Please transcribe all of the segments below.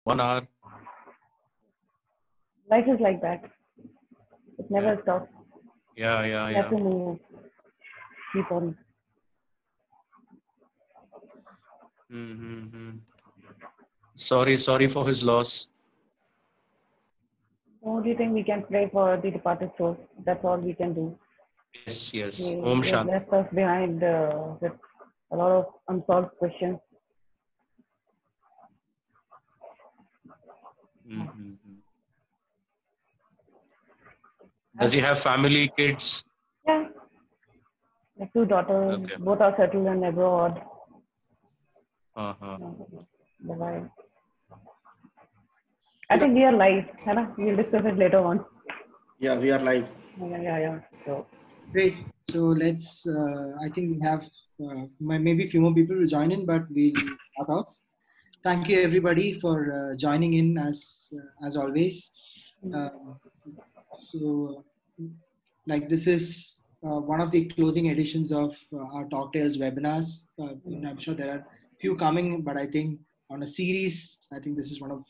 1 hour. Life is like that. It never stops. Yeah. You have to move. Keep on. Sorry for his loss. So do you think we can pray for the departed souls? That's all we can do. Yes. He Om has Shanti. left us behind with a lot of unsolved questions. Does he have family, kids? Yeah. I have 2 daughters. Okay. Both are settled in abroad. Uh-huh. The wife. I think we are live. We'll discuss it later on. Yeah, we are live. Yeah. So great. So let's. I think we have maybe a few more people will join in, but we'll start off. Thank you everybody for joining in as always. So, like this is one of the closing editions of our Talk Tales webinars. I'm sure there are few coming, but I think on a series, I think this is one of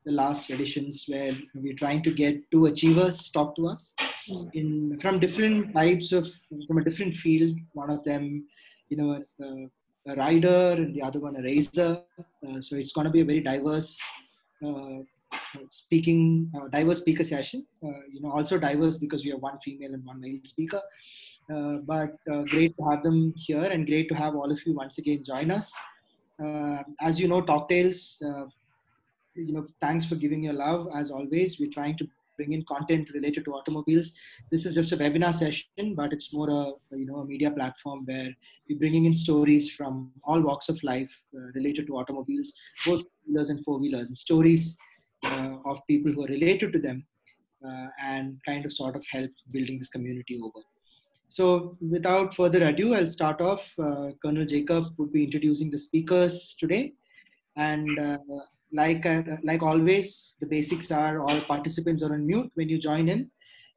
the last editions where we're trying to get 2 achievers talk to us from different types of, from a different field. One of them, a rider, and the other one a raiser. So it's going to be a very diverse diverse speaker session. Also diverse because we have 1 female and 1 male speaker. But great to have them here, and great to have all of you once again join us. As you know, Talk Tales, thanks for giving your love. As always, we're trying to bring in content related to automobiles. This is just a webinar session, but it's more a media platform where we're bringing in stories from all walks of life related to automobiles, both two-wheelers and four-wheelers, and stories of people who are related to them, and kind of sort of help building this community over. So without further ado, I'll start off. Colonel Jacob would be introducing the speakers today. And like always, the basics are all participants are on mute when you join in,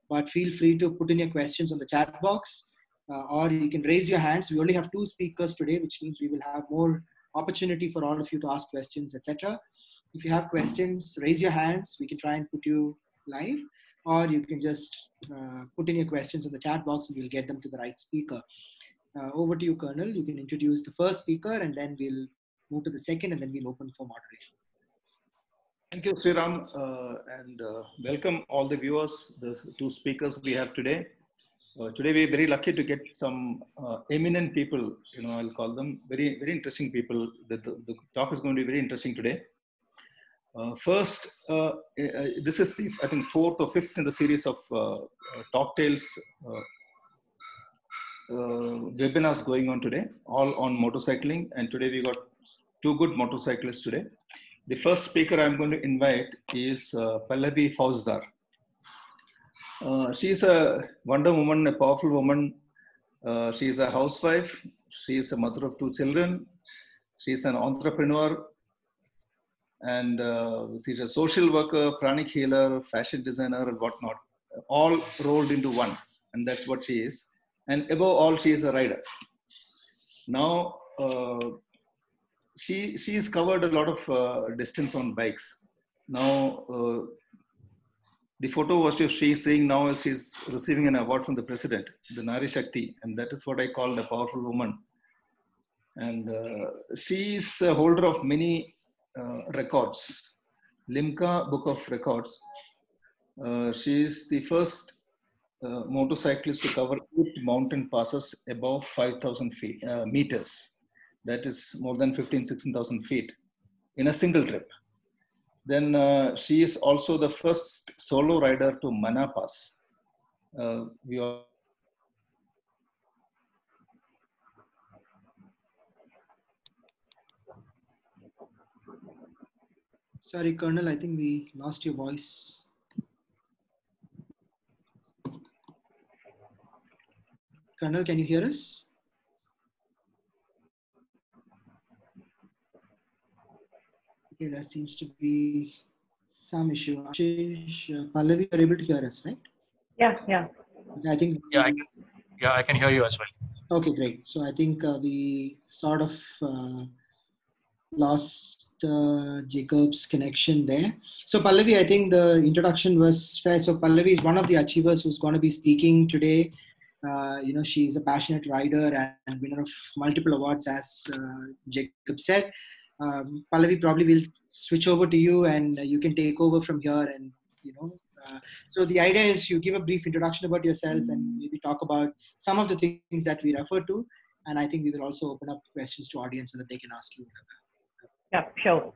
but feel free to put in your questions on the chat box, or you can raise your hands. We only have 2 speakers today, which means we will have more opportunity for all of you to ask questions, etc. If you have questions, raise your hands. We can try and put you live, or you can just put in your questions in the chat box and we'll get them to the right speaker. Over to you, Colonel. You can introduce the first speaker, and then we'll move to the second, and then we'll open for moderation. Thank you, Sriram, and welcome all the viewers, the 2 speakers we have today. Today we're very lucky to get some eminent people, I'll call them very, very interesting people. The talk is going to be very interesting today. First, this is the, I think, 4th or 5th in the series of Talk Tales webinars going on today, all on motorcycling. And today we got 2 good motorcyclists today. The first speaker I'm going to invite is Pallavi Fauzdar. She's a wonder woman, a powerful woman. She is a housewife. She is a mother of 2 children. She's an entrepreneur. And she's a social worker, pranic healer, fashion designer, and whatnot, all rolled into one. And that's what she is. And above all, she is a rider. Now, she's covered a lot of distance on bikes. Now, the photo was just she saying now as she's receiving an award from the president, the Nari Shakti, and that is what I call a powerful woman. And she's a holder of many records, Limca Book of Records. She is the first motorcyclist to cover 8 mountain passes above 5,000 meters. That is more than 16,000 feet in a single trip. Then she is also the first solo rider to Manna Pass. Sorry, Colonel, I think we lost your voice. Colonel, can you hear us? Okay, there seems to be some issue. Ashish, Pallavi, you're able to hear us, right? Yeah. I think. Yeah, I can hear you as well. Okay, great. So I think we sort of lost Jacob's connection there. So Pallavi, I think the introduction was fair. So Pallavi is one of the achievers who's going to be speaking today. She's a passionate rider and winner of multiple awards, as Jacob said. Pallavi, probably will switch over to you, and you can take over from here. And so the idea is you give a brief introduction about yourself and maybe talk about some of the things that we refer to. And I think we will also open up questions to audience so that they can ask you. Yeah, sure.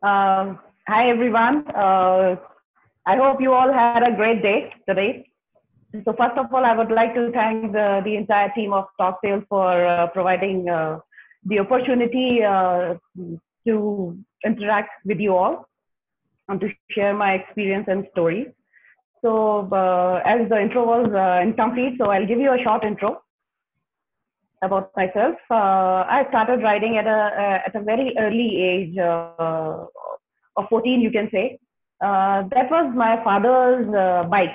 Hi, everyone. I hope you all had a great day today. So first of all, I would like to thank the entire team of TalkSales for providing the opportunity to interact with you all and to share my experience and stories. So as the intro was incomplete, so I'll give you a short intro about myself. I started riding at a very early age of 14, you can say. That was my father's bike,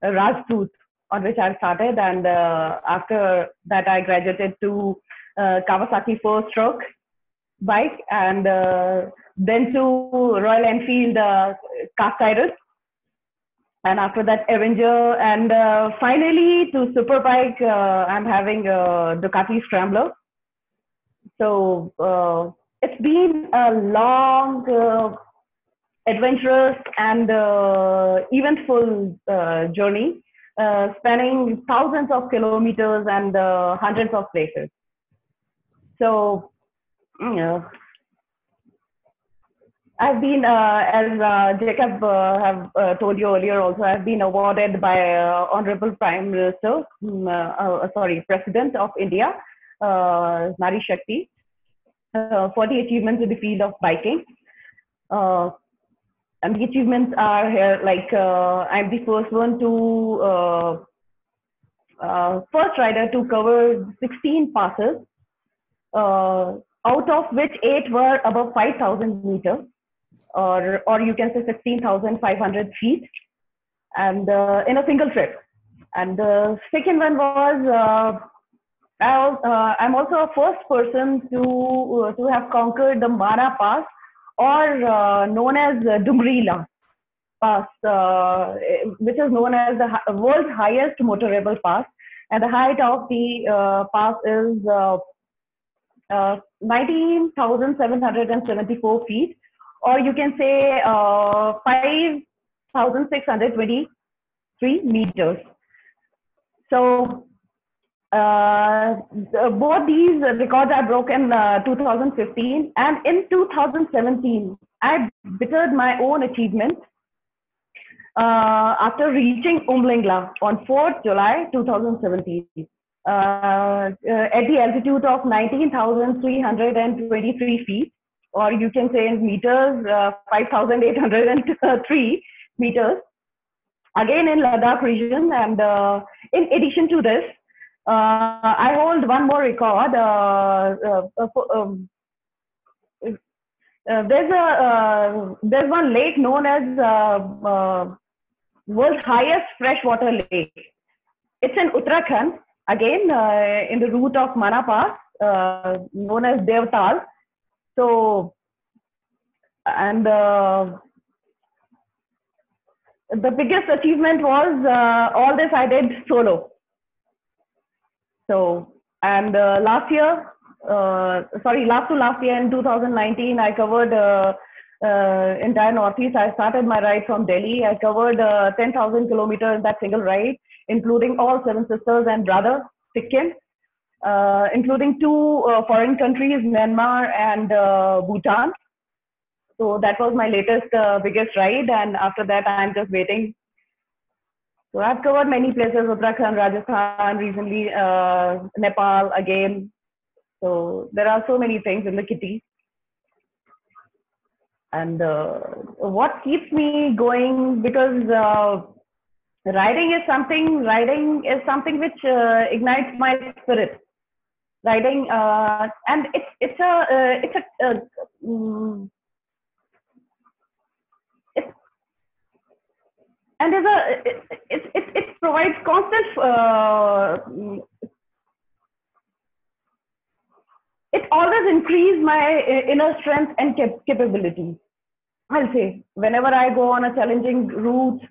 a Rajdoot, on which I started, and after that I graduated to Kawasaki 4-stroke bike, and then to Royal Enfield cast iron, and after that Avenger, and finally to Superbike. I'm having a Ducati Scrambler. So it's been a long, adventurous and eventful journey, spanning thousands of kilometers and hundreds of places. So, I've been, as Jacob have told you earlier also, I've been awarded by Honorable Prime Minister, President of India, Nari Shakti, for the achievements in the field of biking. And the achievements are here, like I'm the first one to, first rider to cover 16 passes, out of which 8 were above 5,000 meters, or you can say 16,500 feet, and in a single trip. And the second one was, I'm also a first person to have conquered the Mana Pass, or known as Dumrila Pass, which is known as the world's highest motorable pass. And the height of the pass is 19,774 feet, or you can say 5,623 meters. So both these records are broken 2015, and in 2017 I bettered my own achievement after reaching Umlingla on 4th July 2017 at the altitude of 19,323 feet, or you can say in meters 5,803 meters, again in Ladakh region. And in addition to this, I hold one more record. There's one lake known as world's highest freshwater lake. It's in Uttarakhand, again in the route of Mana Pass, known as Devtal. So, and the biggest achievement was all this I did solo. So, and last year in 2019, I covered entire Northeast. I started my ride from Delhi. I covered 10,000 kilometers in that single ride, including all Seven Sisters and Brother, Sikkim, including 2 foreign countries, Myanmar and Bhutan. So that was my latest biggest ride, and after that I'm just waiting. So I've covered many places: Uttarakhand, Rajasthan, recently Nepal again. So there are so many things in the kitty. And what keeps me going, because riding is something which ignites my spirit. Riding, and it provides constant, it always increased my inner strength and capability. I'll say whenever I go on a challenging route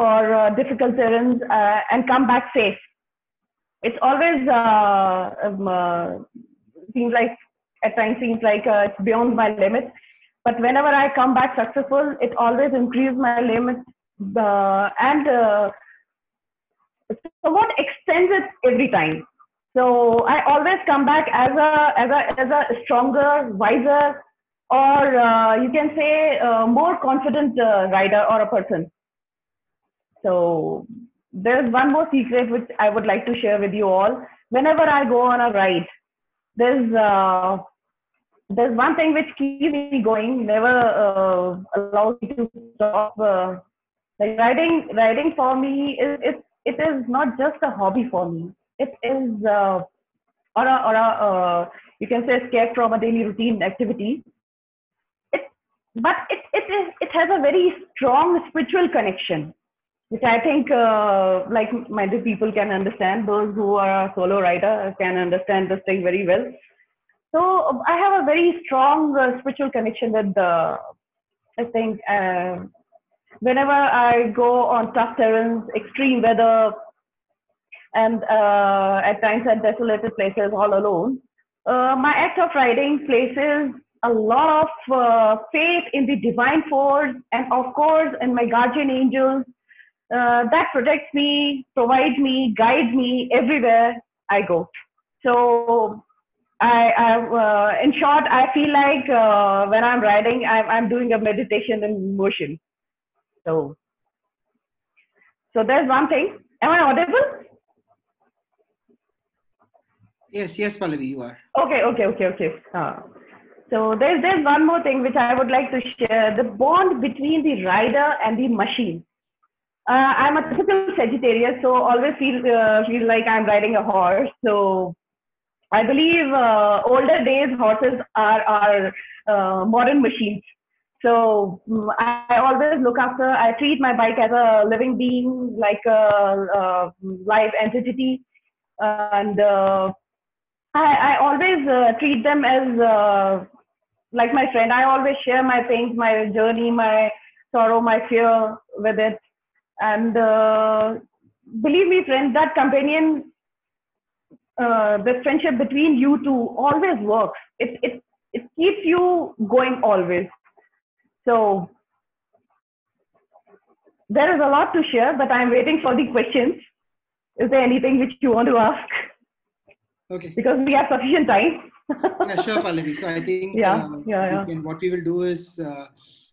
or difficult terrains and come back safe, it's always seems like at times seems like it's beyond my limit. But whenever I come back successful, it always increases my limit and somewhat extends it every time. So I always come back as a stronger, wiser, or you can say more confident rider or a person. So there's one more secret which I would like to share with you all. Whenever I go on a ride, there's one thing which keeps me going, never allows me to stop. Like riding for me it is not just a hobby for me. It is you can say escape from a daily routine activity. It has a very strong spiritual connection, which I think like-minded people can understand. Those who are a solo rider can understand this thing very well. So I have a very strong spiritual connection with I think whenever I go on tough terrains, extreme weather, and at times at desolated places all alone, my act of riding places a lot of faith in the divine force and of course in my guardian angels that protects me, provides me, guides me everywhere I go. So in short, I feel like when I'm riding, I'm doing a meditation in motion. So there's one thing. Am I audible? Yes, Pallavi, you are. Okay. So there's one more thing which I would like to share: the bond between the rider and the machine. I'm a typical Sagittarius, so always feel like I'm riding a horse. So I believe older days horses are modern machines. So I always look after. I treat my bike as a living being, like a live entity, and I always treat them as like my friend. I always share my things, my journey, my sorrow, my fear with it. And believe me, friend, that companion, the friendship between you two always works. It keeps you going always. So there is a lot to share, but I'm waiting for the questions. Is there anything which you want to ask? Okay. Because we have sufficient time. Yeah, sure, Pallavi. So I think what we will do is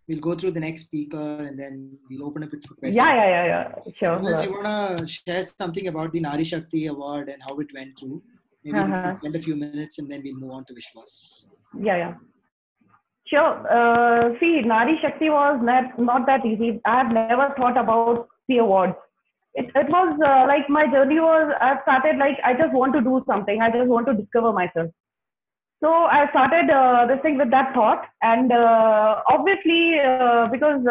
we'll go through the next speaker and then we'll open up it for questions. Yeah. Sure. Unless you want to share something about the Nari Shakti Award and how it went through, maybe we can spend a few minutes and then we'll move on to Vishwas. Yeah. Sure. See, Nari Shakti was not that easy. I have never thought about the awards. It was like my journey was, I started like, I just want to do something. I just want to discover myself. So I started this thing with that thought. And obviously, because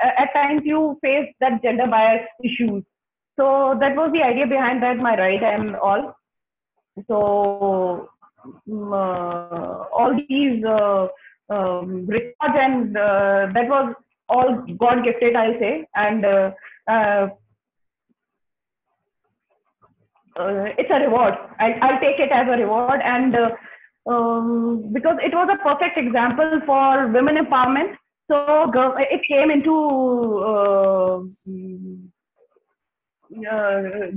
at times you face that gender bias issues. So that was the idea behind that, my ride and all. So all these records and that was all God gifted, I'll say. And it's a reward. I'll take it as a reward. And because it was a perfect example for women empowerment. So it came into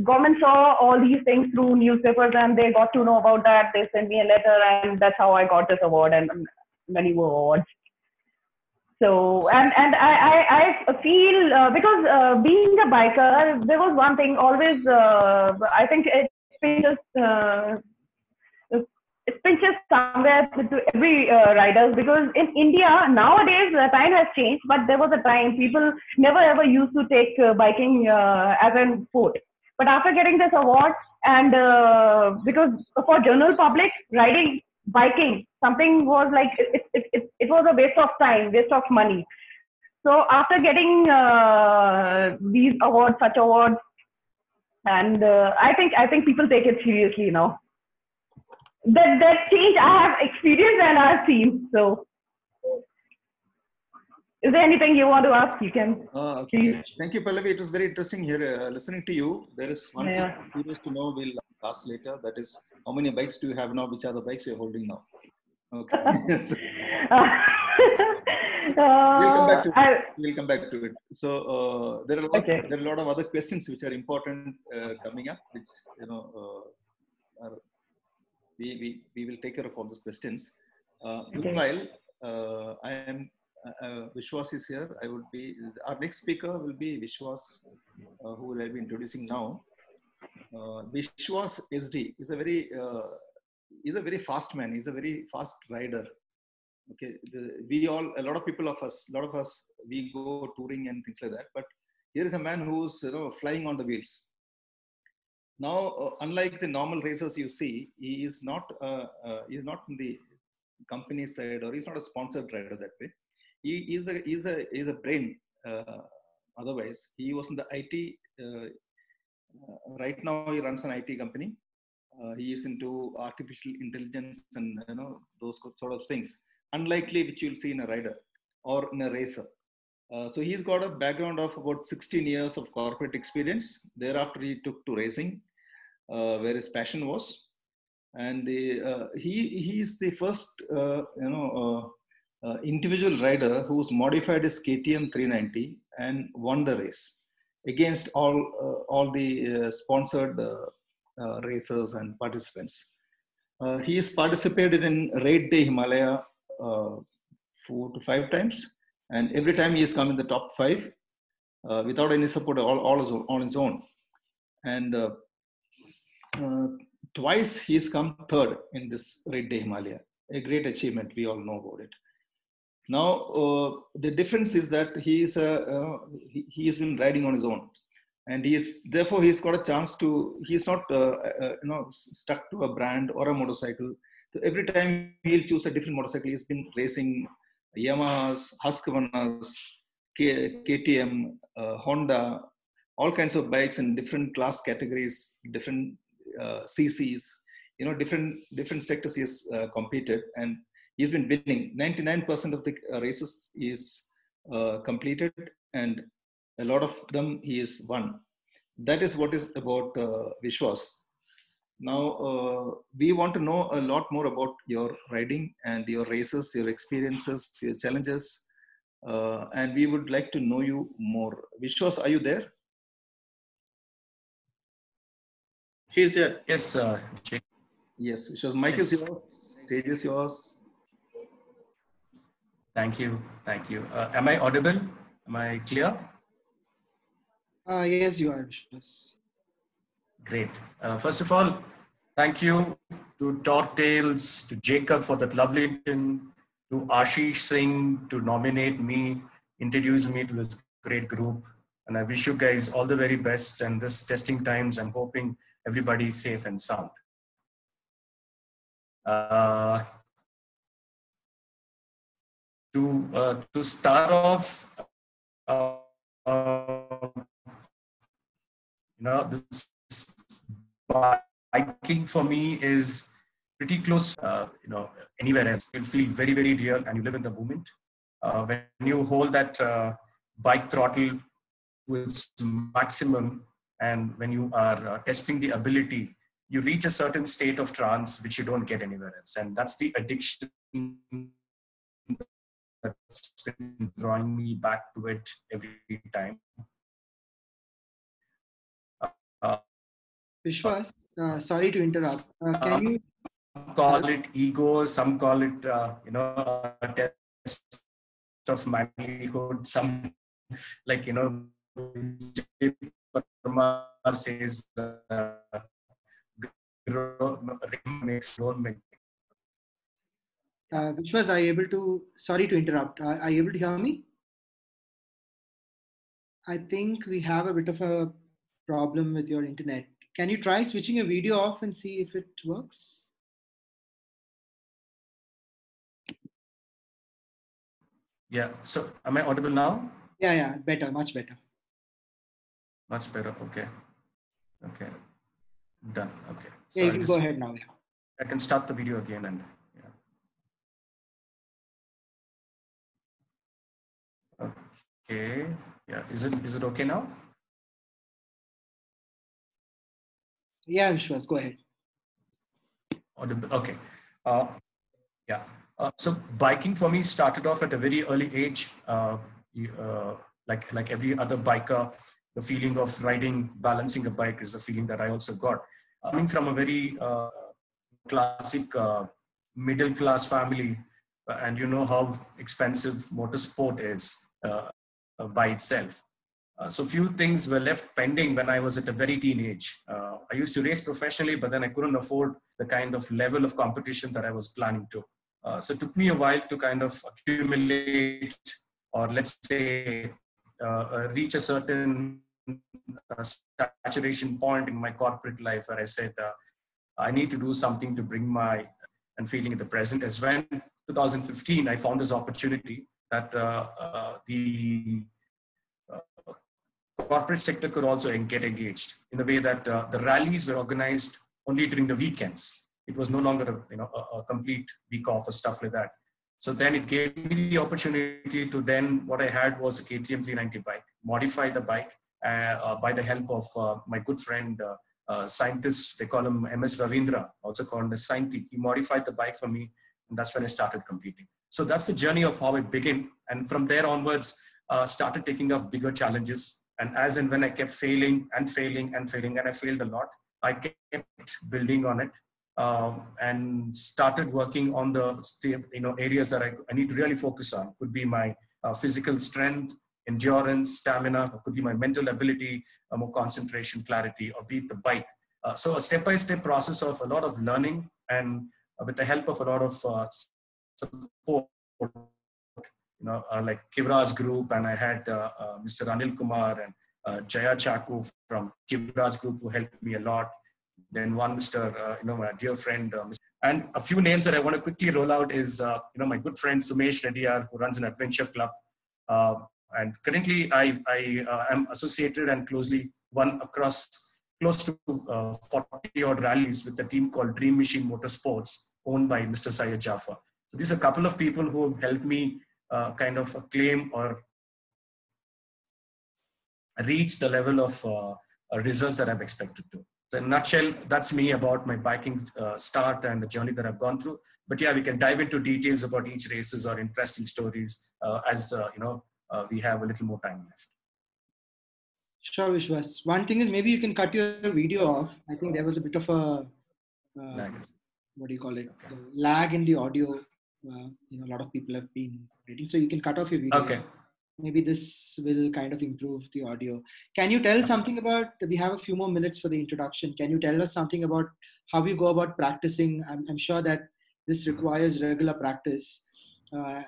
government saw all these things through newspapers and they got to know about that. They sent me a letter and that's how I got this award and many more awards. So and I feel because being a biker, there was one thing always. I think it pinches somewhere to every riders, because in India nowadays the time has changed, but there was a time people never ever used to take biking as a sport. But after getting this award and because for general public, biking something was like it was a waste of time, waste of money. So after getting these awards, such awards, and I think people take it seriously now. that change I have experienced and I've seen. So, is there anything you want to ask? You can Okay. please. Thank you, Pallavi. It was very interesting here listening to you. There is one thing Yeah. I'm curious to know. We'll ask later. That is, how many bikes do you have now? Which are the bikes you're holding now? Okay. So, we'll come back to it. We'll come back to it. So there are a lot of other questions which are important coming up, which we will take care of all those questions. Meanwhile, I am Vishwas is here. I would be our next speaker will be Vishwas, who will I be introducing now. Vishwas SD is a very fast man. He's a very fast rider. Okay, a lot of us, we go touring and things like that. But here is a man who's flying on the wheels. Now, unlike the normal racers you see, he is not from the company side, or he's not a sponsored rider that way. He is a brain. Otherwise, he was in the IT. Right now, he runs an IT company. He is into artificial intelligence and those sort of things. Unlikely which you'll see in a rider or in a racer. So he's got a background of about 16 years of corporate experience. Thereafter, he took to racing, where his passion was, and he is the first individual rider who's modified his KTM 390 and won the race against all the sponsored racers and participants. He has participated in Raid Day Himalaya 4 to 5 times, and every time he has come in the top 5 without any support, all on his own. And twice he has come 3rd in this Raid Day Himalaya, a great achievement. We all know about it. Now the difference is that he has been riding on his own, and therefore he's got a chance to. He's not stuck to a brand or a motorcycle. So every time he'll choose a different motorcycle. He's been racing Yamahas, Husqvarnas, KTM, Honda, all kinds of bikes in different class categories, different CCs. Different sectors he has competed, and he's been winning. 99% of the races is completed, and a lot of them he has won. That is what is about Vishwas. Now, we want to know a lot more about your riding and your races, your experiences, your challenges, and we would like to know you more. Vishwas, are you there? He's there. Yes, Jake. Yes, Vishwas, mic is yours, stage is yours. Thank you. Am I audible? Am I clear? Yes, you are, Vishwas. Great. First of all, thank you to Torque Tales, to Jacob for that lovely introduction, to Ashish Singh to nominate me, introduce me to this great group. And I wish you guys all the very best. And this testing times, I'm hoping everybody is safe and sound. To start off, this biking for me is pretty close. Anywhere else, you'll feel very, very real, and you live in the moment. When you hold that bike throttle to its maximum, and when you are testing the ability, you reach a certain state of trance which you don't get anywhere else, and that's the addiction that's been drawing me back to it every time. Vishwas, sorry to interrupt. Can you call it ego? Some call it, a test of manhood. Some, says, Vishwas, are you able to, sorry to interrupt, are you able to hear me? I think we have a bit of a problem with your internet. Can you try switching your video off and see if it works? Yeah, so am I audible now? Yeah, better, much better. Much better, okay. Done, okay. Yeah, you can go ahead now. Yeah. I can start the video again and yeah. Okay. Yeah. Is it okay now? Yeah, Vishwas, go ahead. Okay. Yeah. So biking for me started off at a very early age. Like every other biker, the feeling of riding, balancing a bike is a feeling that I also got. Coming from a very classic middle class family, and you know how expensive motorsport is by itself. So few things were left pending when I was at a very teen age. I used to race professionally, but then I couldn't afford the kind of level of competition that I was planning to. So it took me a while to kind of accumulate, or let's say reach a certain saturation point in my corporate life where I said, I need to do something to bring my and feeling in the present. As when 2015, I found this opportunity that the corporate sector could also get engaged in the way that the rallies were organized only during the weekends. It was no longer a complete week off or stuff like that. So then it gave me the opportunity to then, what I had was a KTM 390 bike, modify the bike by the help of my good friend, scientist, they call him MS Ravindra, also called as Scienti. He modified the bike for me, and that's when I started competing. So that's the journey of how it began. And from there onwards, started taking up bigger challenges. And as and when I kept failing and failing and failing, and I failed a lot, I kept building on it. And started working on the areas that I need to really focus on. Could be my physical strength, endurance, stamina, or could be my mental ability, more concentration, clarity, or be it the bike. So a step-by-step process of a lot of learning, and with the help of a lot of support, like Kivraj Group, and I had Mr. Anil Kumar and Jaya Chaku from Kivraj Group who helped me a lot. Then one Mr. My dear friend, and a few names that I want to quickly roll out is, my good friend Sumesh Reddyar, who runs an adventure club. And currently I am associated and closely won across close to 40 odd rallies with a team called Dream Machine Motorsports, owned by Mr. Syed Jafar. So these are a couple of people who have helped me kind of claim or reach the level of results that I've expected to. So in a nutshell, that's me about my biking start and the journey that I've gone through. But yeah, we can dive into details about each races or interesting stories as we have a little more time left. Sure, Vishwas. One thing is, maybe you can cut your video off. I think there was a bit of a what do you call it? Okay. Lag in the audio. A lot of people have been waiting, so you can cut off your video. Okay. Maybe this will kind of improve the audio. Can you tell something about, we have a few more minutes for the introduction. Can you tell us something about how you go about practicing? I'm sure that this requires regular practice. I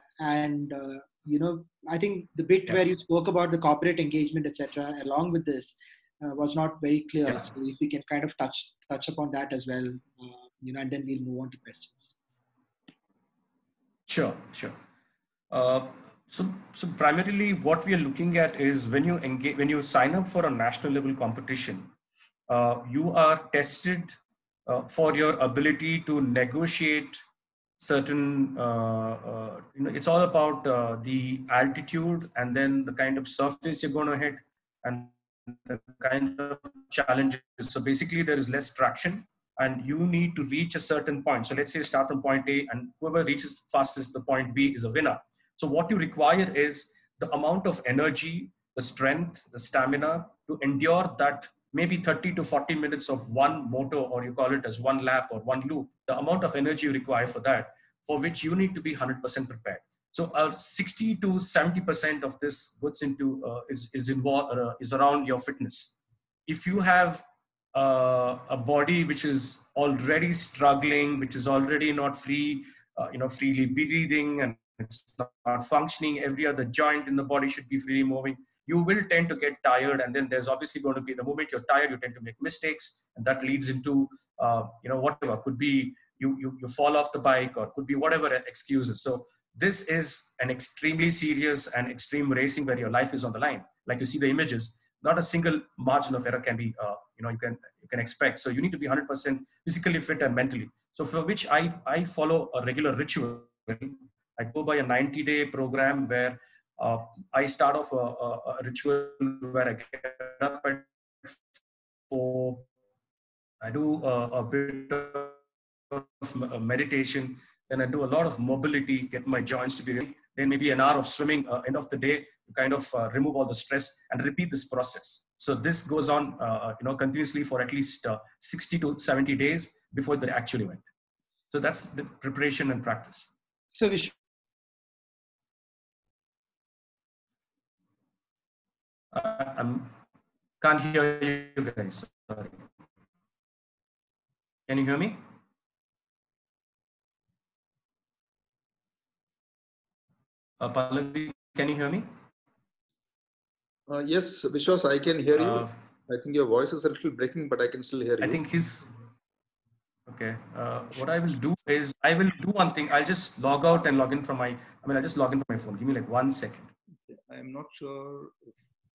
think the bit where you spoke about the corporate engagement, etc., along with this was not very clear. Yeah. So if we can kind of touch upon that as well, and then we'll move on to questions. Sure. So primarily what we are looking at is when you sign up for a national level competition, you are tested for your ability to negotiate certain, it's all about the altitude and then the kind of surface you're going to hit and the kind of challenges. So basically there is less traction and you need to reach a certain point. So let's say you start from point A and whoever reaches fastest the point B is a winner. So what you require is the amount of energy, the strength, the stamina to endure that maybe 30 to 40 minutes of one moto, or you call it as one lap or one loop, the amount of energy you require for that, for which you need to be 100% prepared. So 60 to 70% of this goes into, is around your fitness. If you have a body which is already struggling, which is already not free, freely breathing, and it's not functioning, every other joint in the body should be freely moving, you will tend to get tired. And then there's obviously going to be, the moment you're tired, you tend to make mistakes. And that leads into, whatever, could be you fall off the bike, or could be whatever excuses. So this is an extremely serious and extreme racing where your life is on the line. Like you see the images, not a single margin of error can be, you can expect. So you need to be 100% physically fit and mentally. So for which I follow a regular ritual. I go by a 90-day program where I start off a ritual where I get up at 4. I do a bit of meditation. Then I do a lot of mobility, get my joints to be ready. Then maybe an hour of swimming. End of the day, to kind of remove all the stress and repeat this process. So this goes on, continuously for at least 60 to 70 days before the actual event. So that's the preparation and practice. So we I can't hear you guys. Sorry. Can you hear me? Pallavi, can you hear me? Yes, Vishwas, I can hear you. I think your voice is a little breaking, but I can still hear you. I think okay. What I will do is I will do one thing. I'll just log out and log in from I'll just log in from my phone. Give me like 1 second. I'm not sure.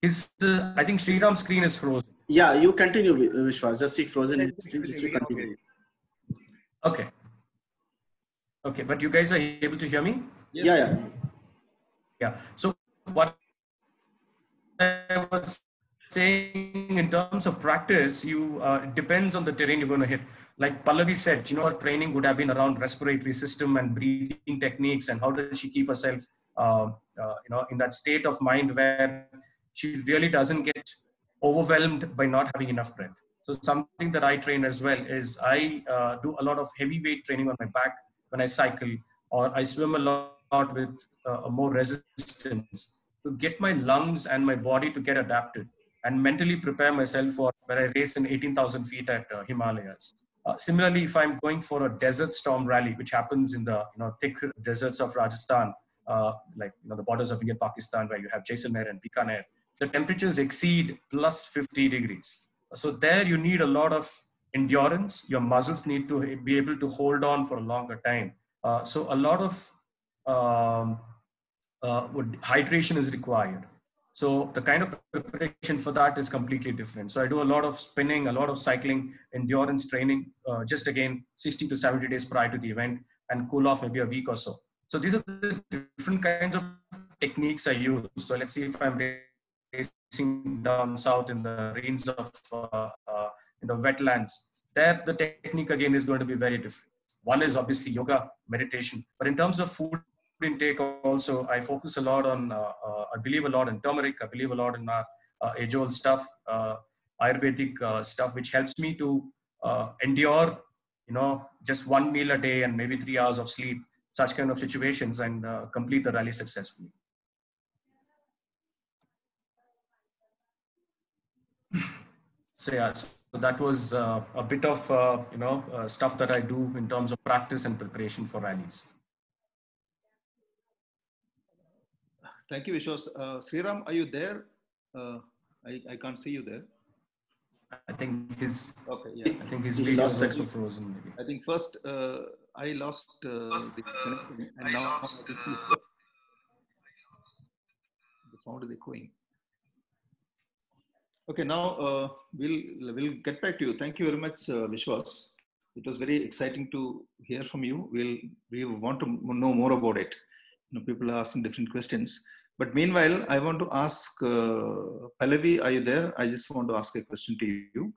I think Sriram's screen is frozen. Yeah, you continue, Vishwas. Just see frozen in the screen. Just you continue. Okay. Okay, but you guys are able to hear me? Yes. Yeah. So what I was saying in terms of practice, it depends on the terrain you're going to hit. Like Pallavi said, her training would have been around respiratory system and breathing techniques, and how does she keep herself, in that state of mind where she really doesn't get overwhelmed by not having enough breath. So something that I train as well is I do a lot of heavy weight training on my back when I cycle, or I swim a lot with more resistance to get my lungs and my body to get adapted and mentally prepare myself for when I race in 18,000 feet at Himalayas. Similarly, if I'm going for a desert storm rally, which happens in the thick deserts of Rajasthan, the borders of India and Pakistan, where you have Jaisalmer and Bikaner, the temperatures exceed plus 50 degrees. So there you need a lot of endurance. Your muscles need to be able to hold on for a longer time. So a lot of hydration is required. So the kind of preparation for that is completely different. So I do a lot of spinning, a lot of cycling, endurance training, just again, 60 to 70 days prior to the event, and cool off maybe a week or so. So these are the different kinds of techniques I use. So let's see if I'm racing down south in the range of in the wetlands. There, the technique again is going to be very different. One is obviously yoga, meditation, but in terms of food intake also, I focus a lot on, I believe a lot in turmeric, I believe a lot in our age-old stuff, Ayurvedic stuff, which helps me to endure, just one meal a day and maybe 3 hours of sleep, such kind of situations, and complete the rally successfully. So yeah, so that was a bit of, stuff that I do in terms of practice and preparation for rallies. Thank you, Vishwas. Sriram, are you there? I can't see you there. I think his video is also frozen. Maybe. I think first I lost the connection, and now the sound is echoing. Okay, now we'll get back to you. Thank you very much, Vishwas. It was very exciting to hear from you. We want to know more about it. People are asking different questions. But meanwhile, I want to ask Pallavi, are you there? I just want to ask a question to you.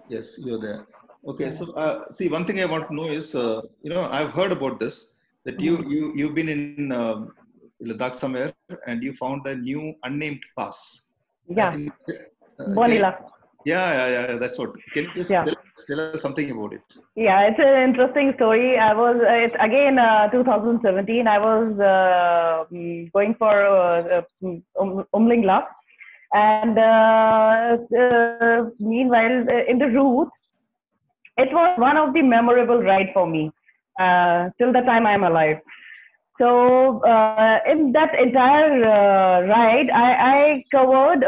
Yes, you're there. Okay, so see, one thing I want to know is, I've heard about this, that you've been in Ladakh somewhere and you found a new unnamed pass. Yeah, Bonila. Yeah, that's what. Can you just tell us something about it? Yeah, it's an interesting story. It's again 2017. I was going for Umlingla, and meanwhile in the route, it was one of the memorable ride for me till the time I'm alive. So in that entire ride, I covered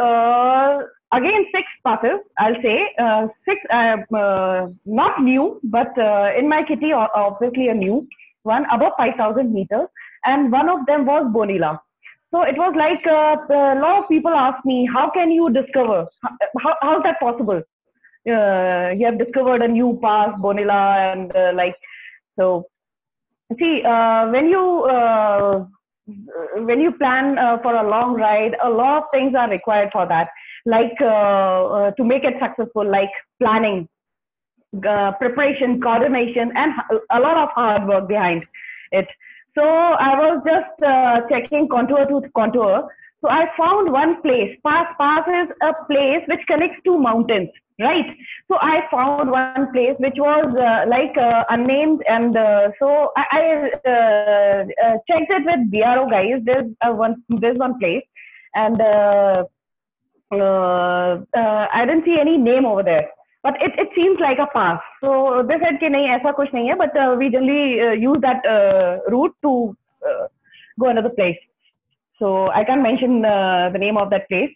again 6 passes. I'll say 6, not new, but in my kitty, obviously a new one, above 5,000 meters, and one of them was Bonila. So it was like a lot of people asked me, how can you discover? How is that possible? you have discovered a new pass, Bonilla, and like so. See, when you plan for a long ride, a lot of things are required for that, like to make it successful, like planning, preparation, coordination, and a lot of hard work behind it. So I was just checking contour to contour. So I found one place. Pass is a place which connects two mountains, right? So I found one place which was like unnamed, and so I checked it with BRO guys. There's one place, and I didn't see any name over there. But it seems like a pass. So they said कि नहीं ऐसा कुछ नहीं है, but we generally use that route to go another place. So I can't mention the name of that place.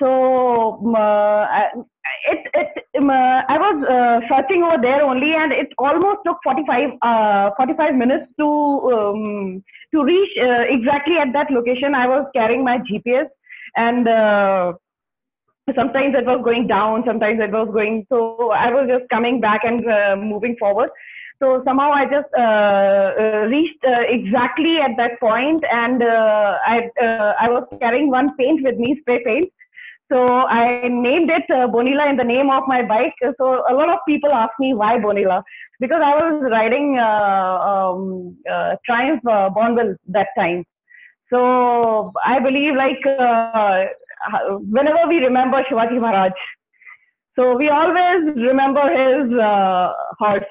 So I was searching over there only, and it almost took 45 minutes to reach exactly at that location. I was carrying my GPS, and sometimes it was going down, sometimes it was going. So I was just coming back and moving forward. So somehow I just reached exactly at that point, and I was carrying one paint with me, spray paint. So I named it Bonilla in the name of my bike. So a lot of people ask me why Bonilla, because I was riding Triumph Bonville that time. So I believe like whenever we remember Shivaji Maharaj, so we always remember his horse.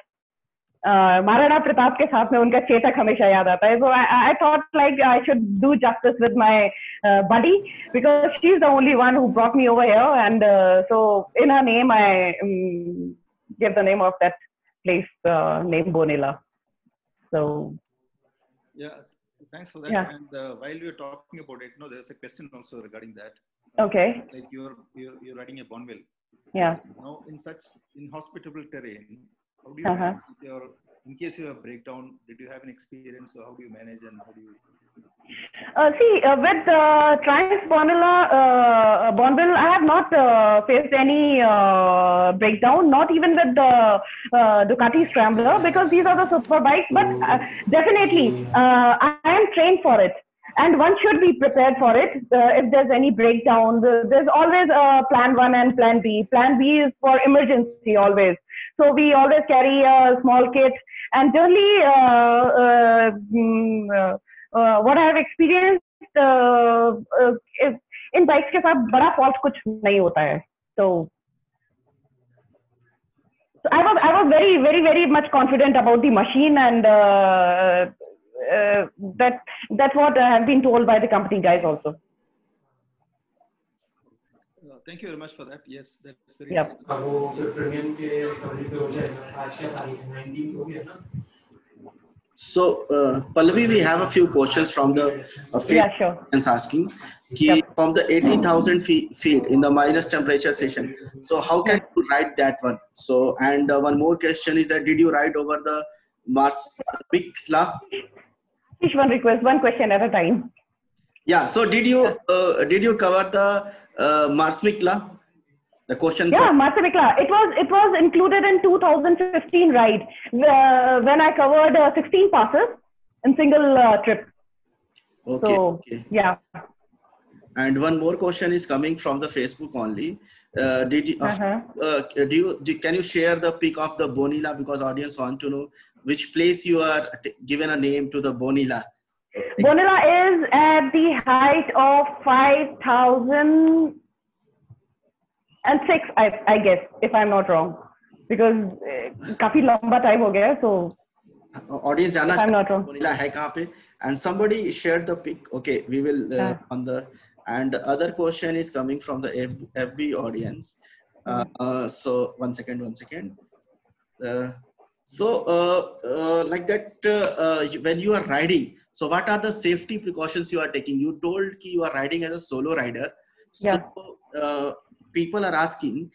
Maharana Pratap के साथ में उनका चेतक हमेशा याद आता है. So I thought like I should do justice with my buddy, because she's the only one who brought me over here, and so in her name I give the name of that place named Bonilla. So yeah, thanks for that. Yeah. And while we were talking about it, there's a question also regarding that. Okay. Like you're riding a Bonville. Yeah. Now in such inhospitable terrain, how do you manage in case you have breakdown? Did you have an experience, or how do you manage, and how do you? See, with Triumph Bonville, I have not faced any breakdown, not even with the Ducati Scrambler, because these are the super bikes. But definitely, I am trained for it. And one should be prepared for it. If there's any breakdown, there's always plan 1 and plan B. Plan B is for emergency always. So we always carry a small kit. And generally, what I have experienced in bikes के साथ बड़ा fault कुछ नहीं होता है. So I was very, very, very much confident about the machine, and that's what I have been told by the company guys also. Thank you very much for that. Yes, that's very Yep. So, Pallavi, we have a few questions from the Yeah, sure. audience asking Yep. from the 18,000 feet in the minus temperature station. So, how can you ride that one? So, and one more question is that did you ride over the Mars Mikla? Each one request, one question at a time. Yeah. So, did you cover the Mars Mikla? The question. Yeah, Matsumikla. It was included in 2015 ride when I covered 16 passes in single trip. Okay. So, Okay. yeah. And one more question is coming from the Facebook only. Can you share the pic of the Bonilla, because audience want to know which place you are given a name to the Bonilla. Bonilla is at the height of 5,006, I guess, if I'm not wrong, because काफी लंबा time हो गया है, so audience जाना I'm not wrong. Bonilla है कहाँ पे? And somebody shared the pic. Okay, we will on the. And the other question is coming from the FB audience. So one second. Like that, when you are riding, so what are the safety precautions you are taking? You told that you are riding as a solo rider. So people are asking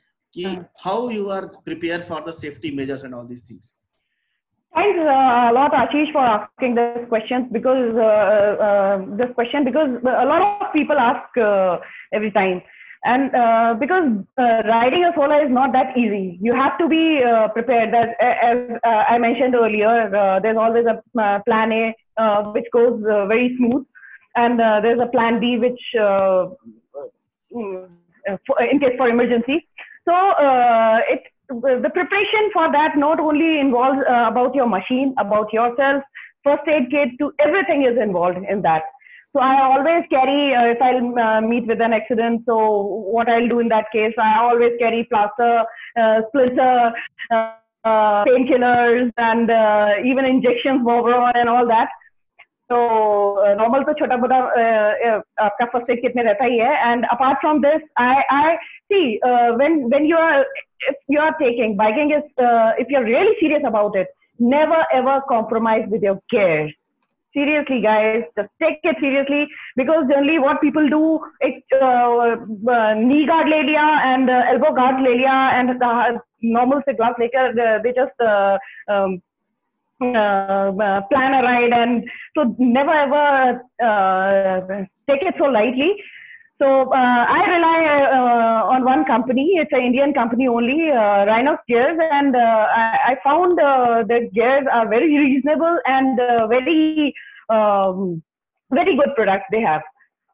how you are prepared for the safety measures and all these things. Thanks a lot, Ashish, for asking this question, because a lot of people ask every time. And because riding a solo is not that easy, you have to be prepared. That, as I mentioned earlier, there's always a plan A which goes very smooth, and there's a plan B which in case for emergency. So the preparation for that not only involves about your machine, about yourself, first aid kit, to everything is involved in that. So I always carry, if I'll meet with an accident, so what I'll do in that case, I always carry plaster, splinter, painkillers, and even injections, Boveron and all that. So normal to chota bota आपका first aid kit में रहता ही है. And apart from this, I see when you are, if you are taking biking, is if you're really serious about it, never ever compromise with your gear. Seriously, guys, just take it seriously, because generally what people do, knee guard le liya and elbow guard le liya and normal se glass laker, they just plan a ride, and so never ever take it so lightly. So I rely on one company. It's an Indian company only, Rhinox Gears, and I found the gears are very reasonable and very very good products they have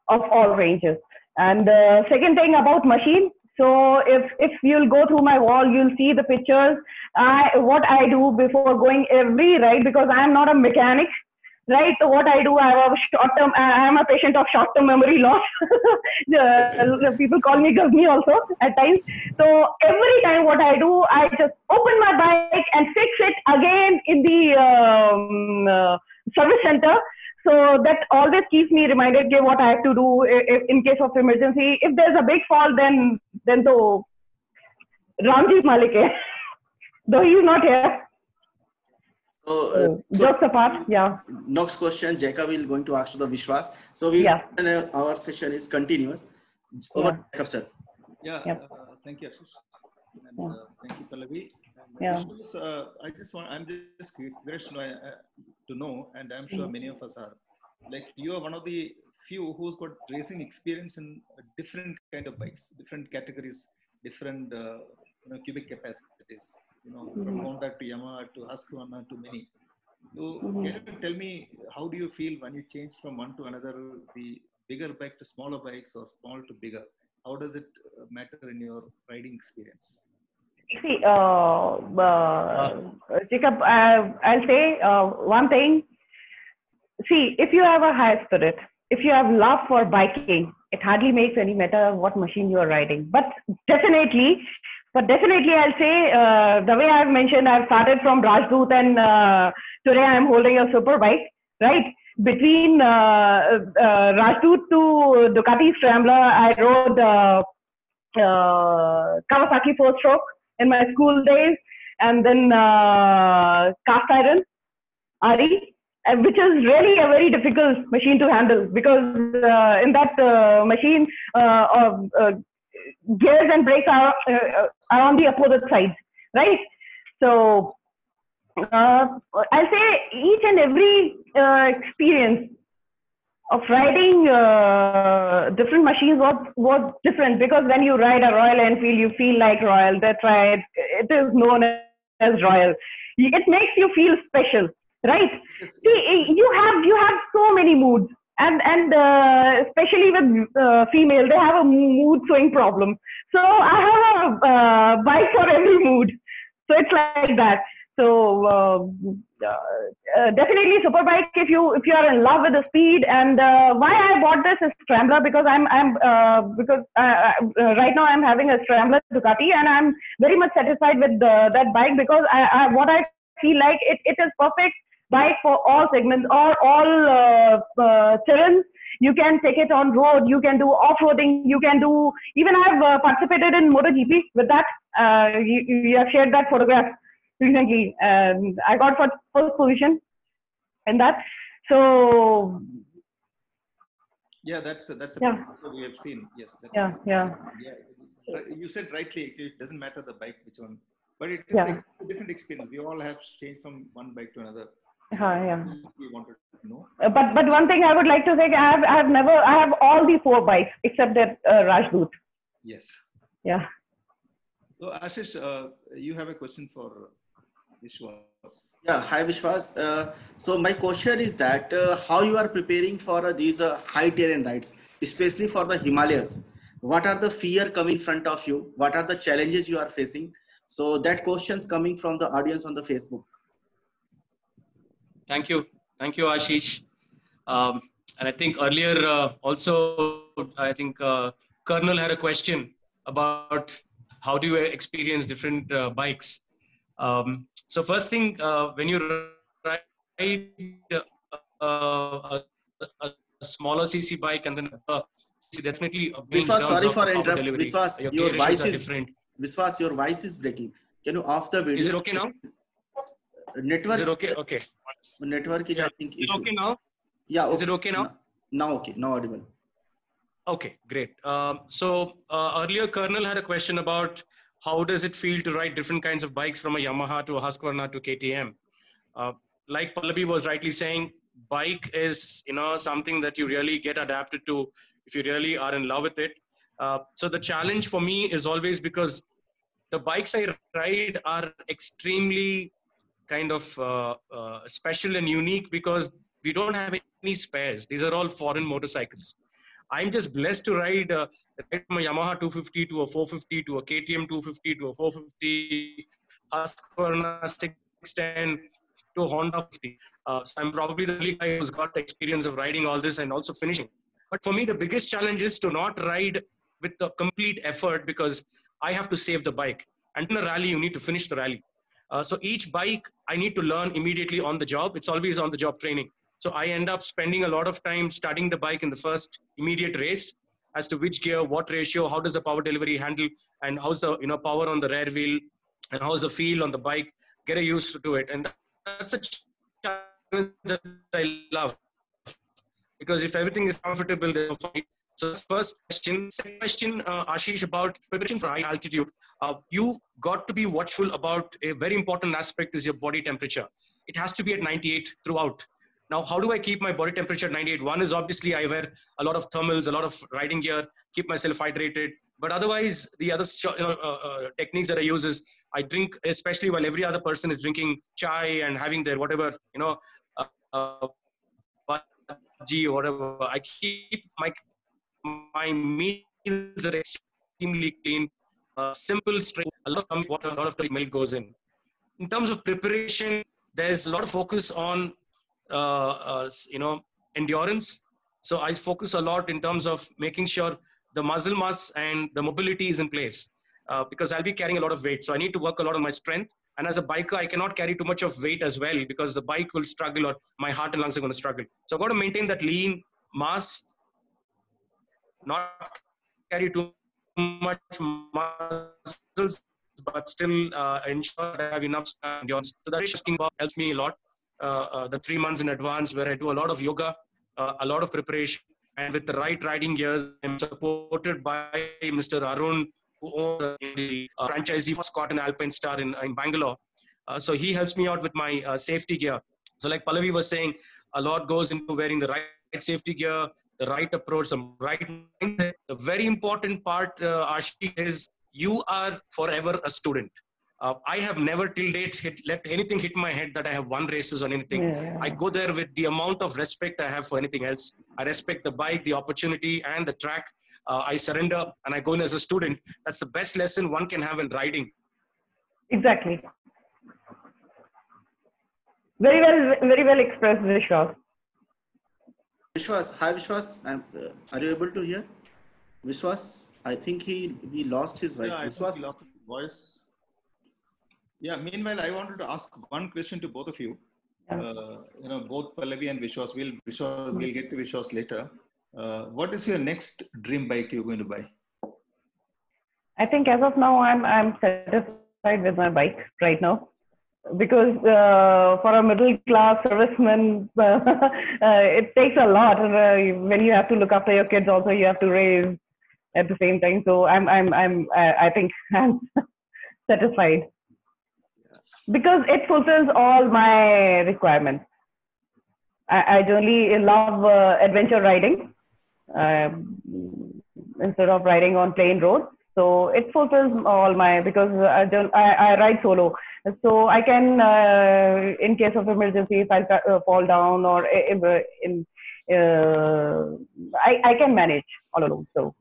of all ranges. And second thing about machine. So if you'll go through my wall, you'll see the pictures. What I do before going every ride, because I'm not a mechanic. Right, so what I do, I have a short-term. I am a patient of short-term memory loss. People call me Ghazni also at times. So every time, what I do, I just open my bike and fix it again in the service center. So that always keeps me reminded of what I have to do in case of emergency. If there's a big fall, then the Ramji Malik hai. Though he's not here. So, just apart, yeah. Next question, Jacob will going to ask to the Vishwas. So our session is continuous. Over to Jacob, sir. Yeah, thank you, Ashish. And thank you, Pallavi. And Vishwas, I'm just curious to know, and I'm sure many of us are, like, you are one of the few who's got racing experience in different kind of bikes, different categories, different cubic capacities. From Honda to Yamaha to Husqvarna to many. So can you tell me, how do you feel when you change from one to another, the bigger bike to smaller bikes or small to bigger? How does it matter in your riding experience? See, Jacob, I'll say one thing. See, if you have a high spirit, if you have love for biking, it hardly makes any matter what machine you are riding. But definitely, I'll say, the way I've mentioned, I've started from Rajdoot, and today I'm holding a super bike, right? Between Rajdoot to Ducati Scrambler, I rode Kawasaki 4-stroke in my school days, and then cast iron, RE, which is really a very difficult machine to handle, because in that machine, gears and brakes are on the opposite sides, right? So I'll say each and every experience of riding different machines was different, because when you ride a Royal Enfield, you feel like Royal. That's why it is known as Royal. It makes you feel special, right? See, you have so many moods. And especially with female, they have a mood swing problem. So I have a bike for every mood. So it's like that. So definitely super bike if you are in love with the speed. And why I bought this is Scrambler, because because right now I'm having a Scrambler Ducati, and I'm very much satisfied with that bike, because what I feel like it is perfect bike for all segments or all terrains. You can take it on road, you can do off-roading, you can do, even I've participated in MotoGP with that. You have shared that photograph recently, and I got first position in that. So yeah, that's a we have seen. Yes. Yeah. You said rightly, it doesn't matter the bike which one, but it is a different experience. We all have changed from one bike to another. We wanted to know. But one thing I would like to say, I have all the 4 bikes except that Rajdoot. Yes. Yeah. So Ashish, you have a question for Vishwas. Yeah, hi Vishwas. So my question is that how you are preparing for these high terrain rides, especially for the Himalayas. What are the fear coming in front of you? What are the challenges you are facing? So that question's coming from the audience on the Facebook. Thank you, Ashish. And I think earlier also, I think Colonel had a question about how do you experience different bikes. So first thing, when you ride a, a smaller CC bike and then definitely a change in Vishwas, terms sorry of the for power interrupt. delivery. Vishwas, Your gear your ratios voice are is different. Vishwas, your voice is breaking. Can you off the video? Is it okay now? Network. Is it okay? Okay. Network is, Yeah. I think, Is it issue. okay now? Yeah. Okay. Is it okay now? Now okay. Now audible. Okay, great. So earlier, Colonel had a question about how does it feel to ride different kinds of bikes from a Yamaha to a Husqvarna to KTM. Uh, like Pallavi was rightly saying, bike is something that you really get adapted to if you really are in love with it. So the challenge for me is always because the bikes I ride are extremely kind of special and unique because we don't have any spares. These are all foreign motorcycles. I'm just blessed to ride from a Yamaha 250 to a 450 to a KTM 250 to a 450, Husqvarna 610 to a Honda 50. So I'm probably the only guy who's got the experience of riding all this and also finishing. But for me, the biggest challenge is to not ride with the complete effort because I have to save the bike. And in a rally, you need to finish the rally. So each bike I need to learn immediately on the job. It's always on the job training. So I end up spending a lot of time studying the bike in the first immediate race as to which gear, what ratio, how does the power delivery handle, and how's the power on the rear wheel, and how's the feel on the bike. Get used to it, and that's a challenge that I love because if everything is comfortable, there's no fight. So that's first question. Second question, Ashish, about preparation for high altitude. You got to be watchful about a very important aspect is your body temperature. It has to be at 98 throughout. Now, how do I keep my body temperature at 98? One is obviously I wear a lot of thermals, a lot of riding gear, keep myself hydrated. But otherwise, the other techniques that I use is I drink, especially while every other person is drinking chai and having their whatever, bhaji or whatever. I keep my meals are extremely clean, simple, straight. A lot of water, a lot of milk goes in. In terms of preparation, there's a lot of focus on endurance. So I focus a lot in terms of making sure the muscle mass and the mobility is in place because I'll be carrying a lot of weight. So I need to work a lot on my strength. And as a biker, I cannot carry too much of weight as well because the bike will struggle or my heart and lungs are going to struggle. So I've got to maintain that lean mass, not carry too much muscles, but still ensure that I have enough endurance. So that is asking about helps me a lot. The 3 months in advance where I do a lot of yoga, a lot of preparation, and with the right riding gears, I'm supported by Mr. Arun, who owns the franchisee for Scott and Alpine Star in Bangalore. So he helps me out with my safety gear. So like Pallavi was saying, a lot goes into wearing the right safety gear, the right approach, the right mindset. The very important part, Ashi, is you are forever a student. I have never till date let anything hit my head that I have won races or anything. Yeah. I go there with the amount of respect I have for anything else. I respect the bike, the opportunity, and the track. I surrender and I go in as a student. That's the best lesson one can have in riding. Exactly. Very well expressed, Vishwas. Vishwas, hi Vishwas. Are you able to hear? Vishwas, I think he lost his voice. Yeah, I Vishwas, think he lost his voice. Yeah. Meanwhile, I wanted to ask one question to both of you. Both Pallavi and Vishwas. We'll get to Vishwas later. What is your next dream bike you're going to buy? I think as of now, I'm satisfied with my bike right now. Because for a middle class serviceman, it takes a lot. When you have to look after your kids, also you have to raise at the same time. So I think I'm satisfied because it fulfills all my requirements. I generally love adventure riding instead of riding on plain roads. So it fulfills all my, because I ride solo. So I can, in case of emergency, if I fall down or I can manage all alone. So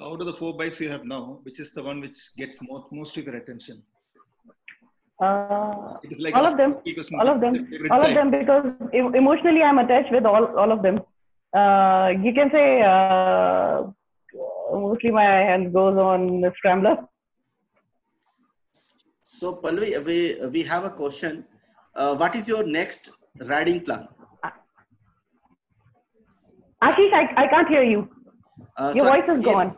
out of the 4 bikes you have now, which is the one which gets most of your attention? It is like all of them, because emotionally I'm attached with all of them. You can say mostly my hand goes on the scrambler. So Pallavi, we have a question. What is your next riding plan? Ashish, I can't hear you. Your voice is gone.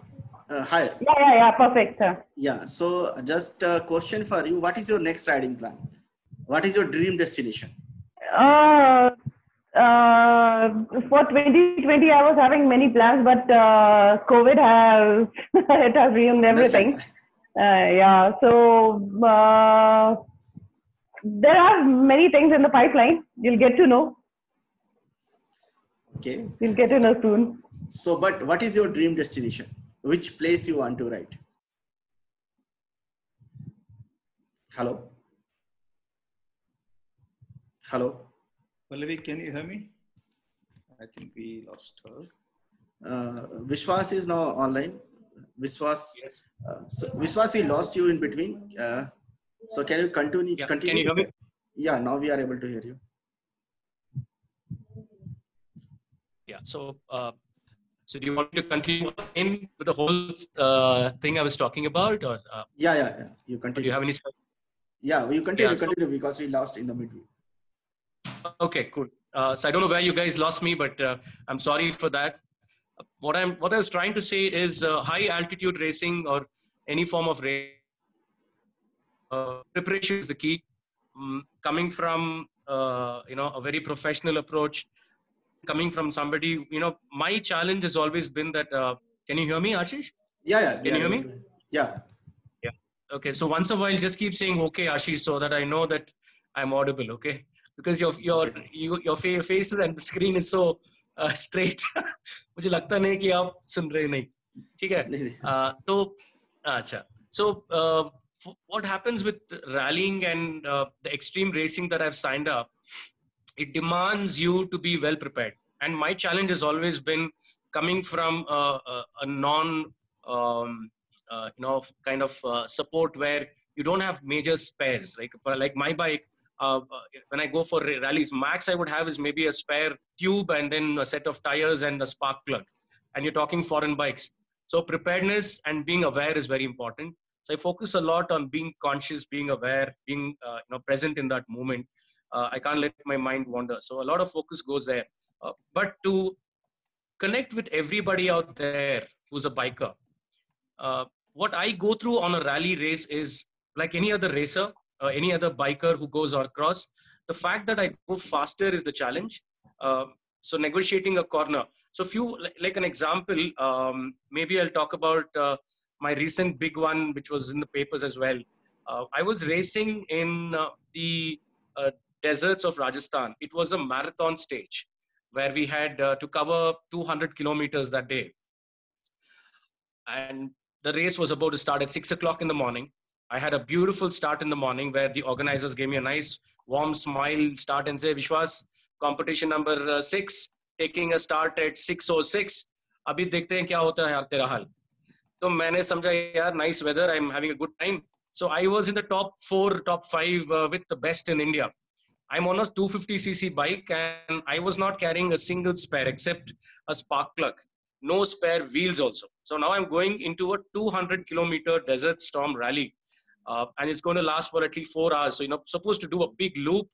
Hi. Yeah, perfect. Yeah, so just a question for you. What is your next riding plan? What is your dream destination? For 2020, I was having many plans, but COVID has it has ruined everything. So there are many things in the pipeline. You'll get to know. Okay. You'll get to know soon. So, but what is your dream destination? Which place you want to ride? Hello? Hello? Pallavi, can you hear me? I think we lost her. Vishwas is now online. Vishwas, yes. So Vishwas, we lost you in between. So can you continue? Yeah, can you hear me? Yeah, now we are able to hear you. Yeah, so so do you want me to continue in with the whole thing I was talking about, or yeah, you continue. Do you have any? Yeah, you continue, because we lost in the middle. Okay, cool. So I don't know where you guys lost me, but I'm sorry for that. What I was trying to say is high altitude racing or any form of race, preparation is the key. Coming from a very professional approach, coming from somebody, my challenge has always been that. Can you hear me, Ashish? Yeah. Can you hear me? Yeah. Okay, so once a while, just keep saying okay, Ashish, so that I know that I'm audible. Okay, because your face and screen is so straight. मुझे लगता नहीं कि आप सुन रहे नहीं. ठीक है? तो अच्छा. So what happens with rallying and the extreme racing that I've signed up? It demands you to be well prepared. And my challenge has always been coming from a non, kind of support where you don't have major spares. Like my bike, when I go for rallies, max I would have is maybe a spare tube and then a set of tires and a spark plug. And you're talking foreign bikes. So preparedness and being aware is very important. So I focus a lot on being conscious, being aware, being present in that moment. I can't let my mind wander. So a lot of focus goes there. But to connect with everybody out there who's a biker, what I go through on a rally race is like any other racer, any other biker who goes across. The fact that I go faster is the challenge. So negotiating a corner. So like an example, maybe I'll talk about my recent big one, which was in the papers as well. I was racing in the deserts of Rajasthan. It was a marathon stage where we had to cover 200 kilometers that day. And the race was about to start at 6 o'clock in the morning. I had a beautiful start in the morning where the organizers gave me a nice warm smile start and say, Vishwas, competition number 6, taking a start at 6:06. Abhi dekhte hain kya hota hai yaar tera hal. So maine samjha yaar, nice weather, I'm having a good time. So I was in the top 4, top 5 with the best in India. I'm on a 250cc bike and I was not carrying a single spare except a spark plug. No spare wheels also. So now I'm going into a 200 kilometer desert storm rally. And it's going to last for at least 4 hours. So you're supposed to do a big loop,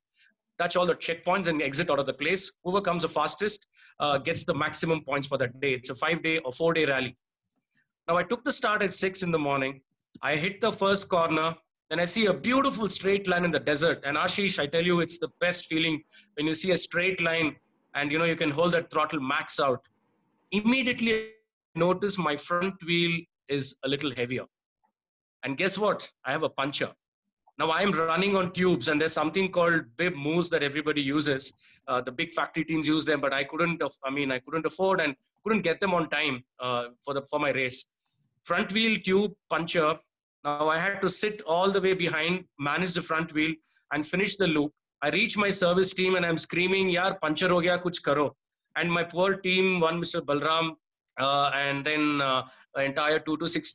touch all the checkpoints and exit out of the place. Whoever comes the fastest gets the maximum points for that day. It's a 5-day or 4-day rally. Now I took the start at 6 in the morning. I hit the first corner. Then I see a beautiful straight line in the desert. And Ashish, I tell you, it's the best feeling when you see a straight line and you can hold that throttle max out. Immediately I notice my front wheel is a little heavier. And guess what? I have a puncher. Now I'm running on tubes and there's something called bib moves that everybody uses. The big factory teams use them, but I couldn't afford and couldn't get them on time for my race. front wheel tube puncture. Now I had to sit all the way behind, manage the front wheel and finish the loop. I reach my service team and I'm screaming, "Yaar, puncture ho gaya, kuch karo." And my poor team, one Mr. Balram, and then entire 226,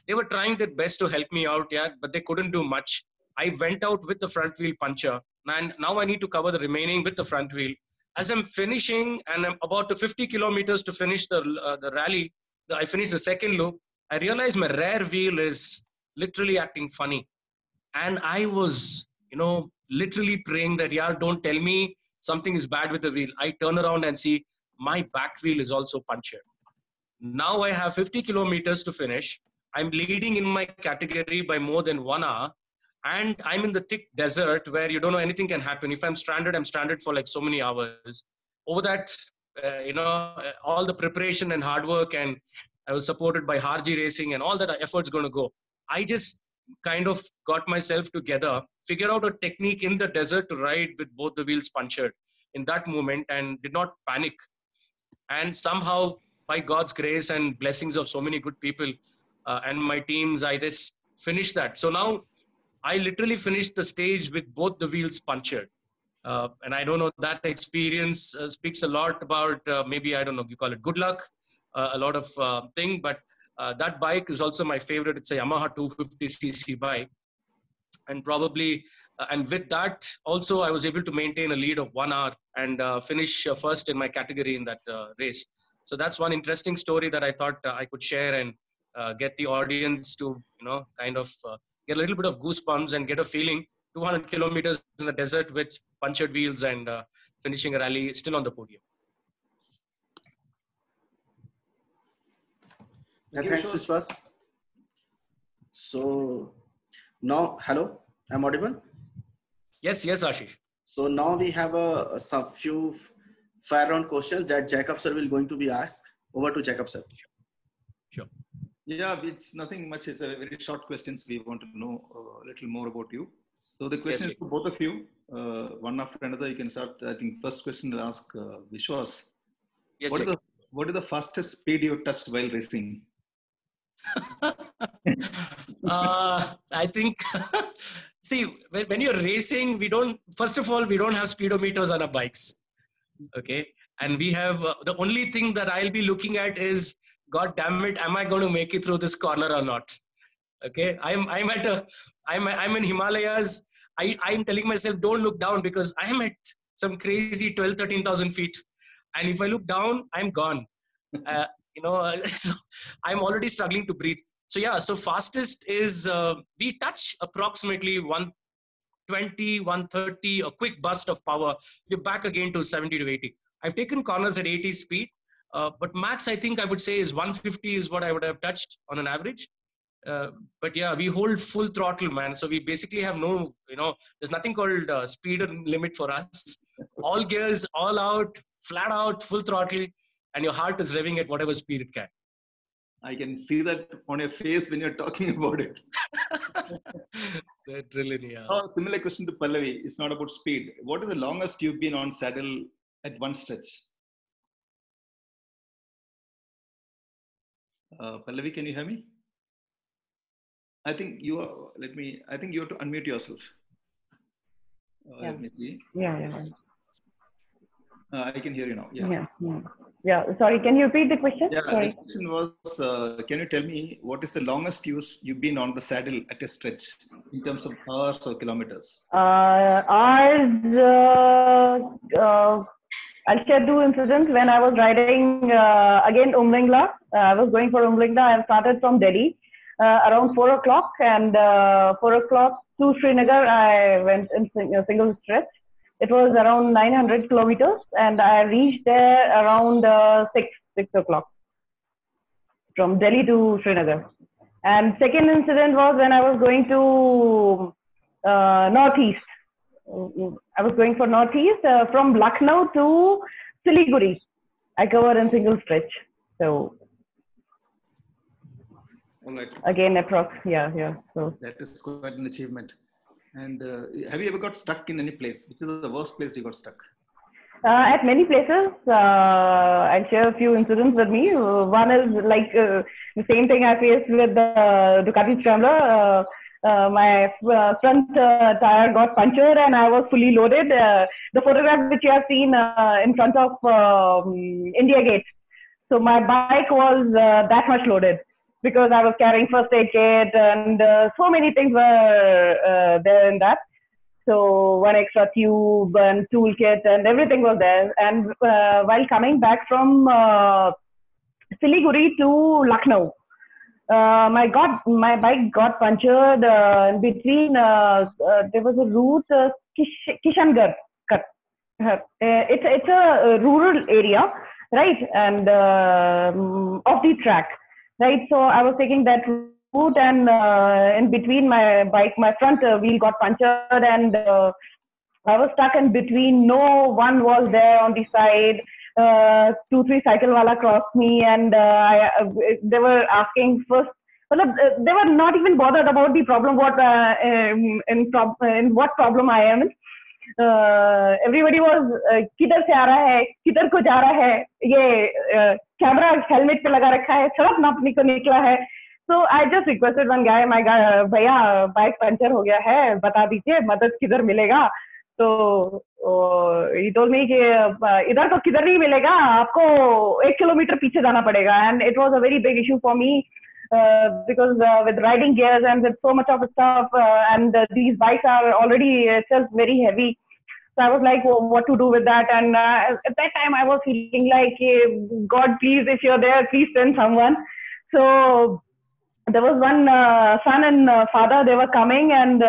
they were trying their best to help me out, yeah, but they couldn't do much. I went out with the front wheel puncture, and now I need to cover the remaining with the front wheel. As I'm finishing, and I'm about to 50 kilometers to finish the rally, I finished the second loop. I realized my rear wheel is literally acting funny, and I was, literally praying that, yeah, don't tell me something is bad with the wheel. I turn around and see my back wheel is also punctured. Now I have 50 kilometers to finish. I'm leading in my category by more than 1 hour. And I'm in the thick desert where you don't know anything can happen. If I'm stranded for like so many hours. Over that, all the preparation and hard work, and I was supported by Harji Racing and all that effort's going to go. I just kind of got myself together, figure out a technique in the desert to ride with both the wheels punctured in that moment and did not panic. And somehow, by God's grace and blessings of so many good people and my teams, I just finished that. So now I literally finished the stage with both the wheels punctured. And I don't know, that experience speaks a lot about maybe, I don't know, you call it good luck, a lot of thing, but that bike is also my favorite. It's a Yamaha 250cc bike. And probably, and with that also, I was able to maintain a lead of 1 hour and finish first in my category in that race. So that's one interesting story that I thought I could share and get the audience to, kind of get a little bit of goosebumps and get a feeling. 200 kilometers in the desert with punctured wheels and finishing a rally still on the podium. Yeah, thanks, Vishwas. So now, hello, I'm audible? Yes, Ashish. So now we have some few fire round questions that Jacob sir will going to be asked. Over to Jacob sir. Sure. Yeah, it's nothing much. It's a very short questions. We want to know a little more about you. So the question is for both of you, one after another. You can start. I think first question will ask Vishwas. Yes, what is the fastest speed you touched while racing? I think, see, when you're racing, first of all, we don't have speedometers on our bikes. Okay. And we have, the only thing that I'll be looking at is, God damn it, am I going to make it through this corner or not? Okay. I'm in Himalayas. I'm telling myself, don't look down, because I'm at some crazy 13,000 feet. And if I look down, I'm gone. So I'm already struggling to breathe. So yeah, so fastest is, we touch approximately 120, 130, a quick burst of power. We're back again to 70 to 80. I've taken corners at 80 speed, but max, I think I would say is 150 is what I would have touched on an average. But yeah, we hold full throttle, man. So we basically have no, there's nothing called speed limit for us. All gears, all out, flat out, full throttle, and your heart is revving at whatever speed it can. I can see that on your face when you're talking about it. Yeah. Similar question to Pallavi. It's not about speed. What is the longest you've been on saddle at one stretch? Pallavi, can you hear me? I think you are. I think you have to unmute yourself. Yeah. Let me see. Yeah. I can hear you now. Yeah. Sorry, can you repeat the question? Yeah, Sorry. the question was, can you tell me what is the longest you've been on the saddle at a stretch in terms of hours or kilometers? I'll share two incidents. When I was riding again Umlingla, I was going for Umlingla. I started from Delhi around 4 o'clock, and 4 o'clock to Srinagar, I went in a single stretch. It was around 900 kilometers, and I reached there around 6 o'clock from Delhi to Srinagar. And second incident was when I was going to Northeast. I was going for Northeast from Lucknow to Siliguri. I covered in single stretch. So all right. Again, approx. Yeah. So that is quite an achievement. And have you ever got stuck in any place? Which is the worst place you got stuck? At many places, I'll share a few incidents with me. One is like the same thing I faced with the Ducati Scrambler. My front tire got punctured and I was fully loaded. The photograph which you have seen in front of India Gate. So my bike was that much loaded because I was carrying first aid kit and so many things were there in that. So one extra tube and toolkit and everything was there. And while coming back from Siliguri to Lucknow, my bike got punctured in between. There was a route, Kishangarh. It's a rural area, right? And off the track, right? So I was taking that route, and in between my bike, my front wheel got punctured, and I was stuck in between. No one was there on the side. 2-3 cycle wala crossed me, and they were asking first. Well, they were not even bothered about the problem. In what problem I am in. Everybody was किधर से आ रहा है, किधर को जा रहा है, ये कैमरा हेलमेट पे लगा रखा है, सड़क नापने को निकला है. So I just requested one guy, भैया बाइक पंचर हो गया है, बता दीजिए मदद किधर मिलेगा. तो he told me कि इधर तो किधर नहीं मिलेगा, आपको 1 किलोमीटर पीछे जाना पड़ेगा. And it was a very big issue for me because with riding gears and with so much of stuff and these bikes are already itself very heavy. So I was like, well, what to do with that? And at that time I was feeling like, hey, God, please, if you're there, please send someone. So there was one son and father, they were coming, and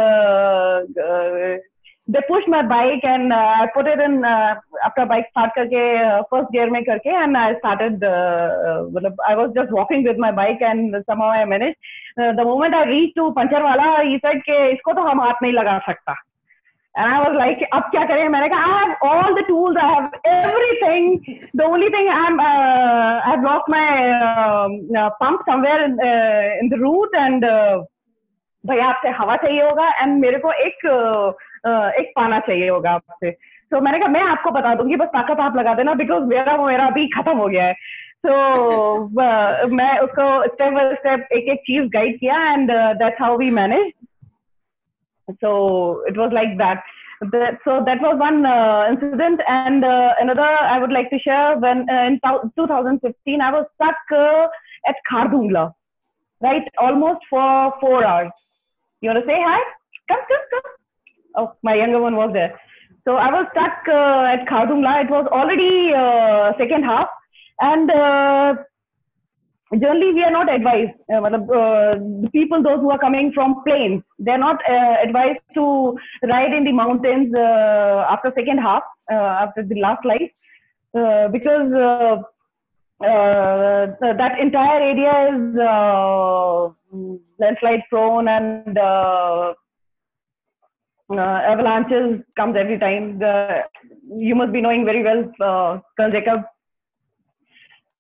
they pushed my bike, and I put it in after bike start karke first gear mein karke, and I started. I was just walking with my bike, and somehow I managed. The moment I reached to puncture wala, he said कि इसको तो हम हाथ नहीं लगा सकता. And I was like, अब क्या करें? मैंने कहा, I have all the tools, I have everything. The only thing I've lost my pump somewhere in the route, and भैया आपसे हवा चाहिए होगा, and मेरे को एक पाना चाहिए होगा आपसे. तो मैंने कहा मैं आपको बता दूंगी, बस ताकत आप लगा देना, बिकॉज मेरा अभी खत्म हो गया है. तो मैं उसको स्टेप बाय स्टेप एक चीज गाइड किया, and that's how we manage. So it was like that. So that was one incident, and another I would like to share. When in 2015 I was stuck at Khardungla, right, almost for 4 hours. You want to say hi? Come. Oh, my younger one was there. So I was stuck at Khardungla. It was already second half, and generally we are not advised. The people, those who are coming from plains, they are not advised to ride in the mountains after second half, after the last light, because that entire area is landslide prone, and avalanches comes every time. You must be knowing very well, Colonel Jacob.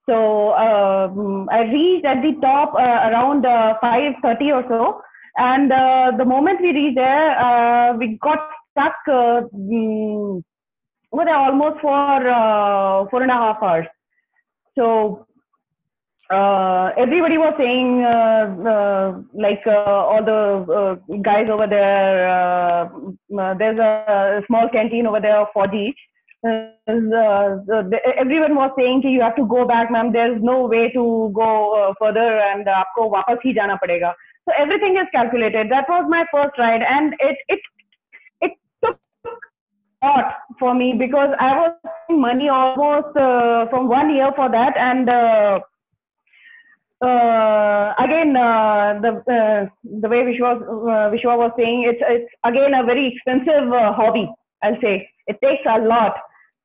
So I reached at the top around 5:30 or so, and the moment we reached there, we got stuck over there almost for 4.5 hours. So everybody was saying, like all the guys over there, there's a small canteen over there of 40. Everyone was saying you have to go back, ma'am. There's no way to go further, and आपको वापस ही जाना पड़ेगा. So everything is calculated. That was my first ride, and it took a lot for me because I was paying money almost from 1 year for that, and again the way Vishwa was saying, it's again a very expensive hobby. I'll say it takes a lot.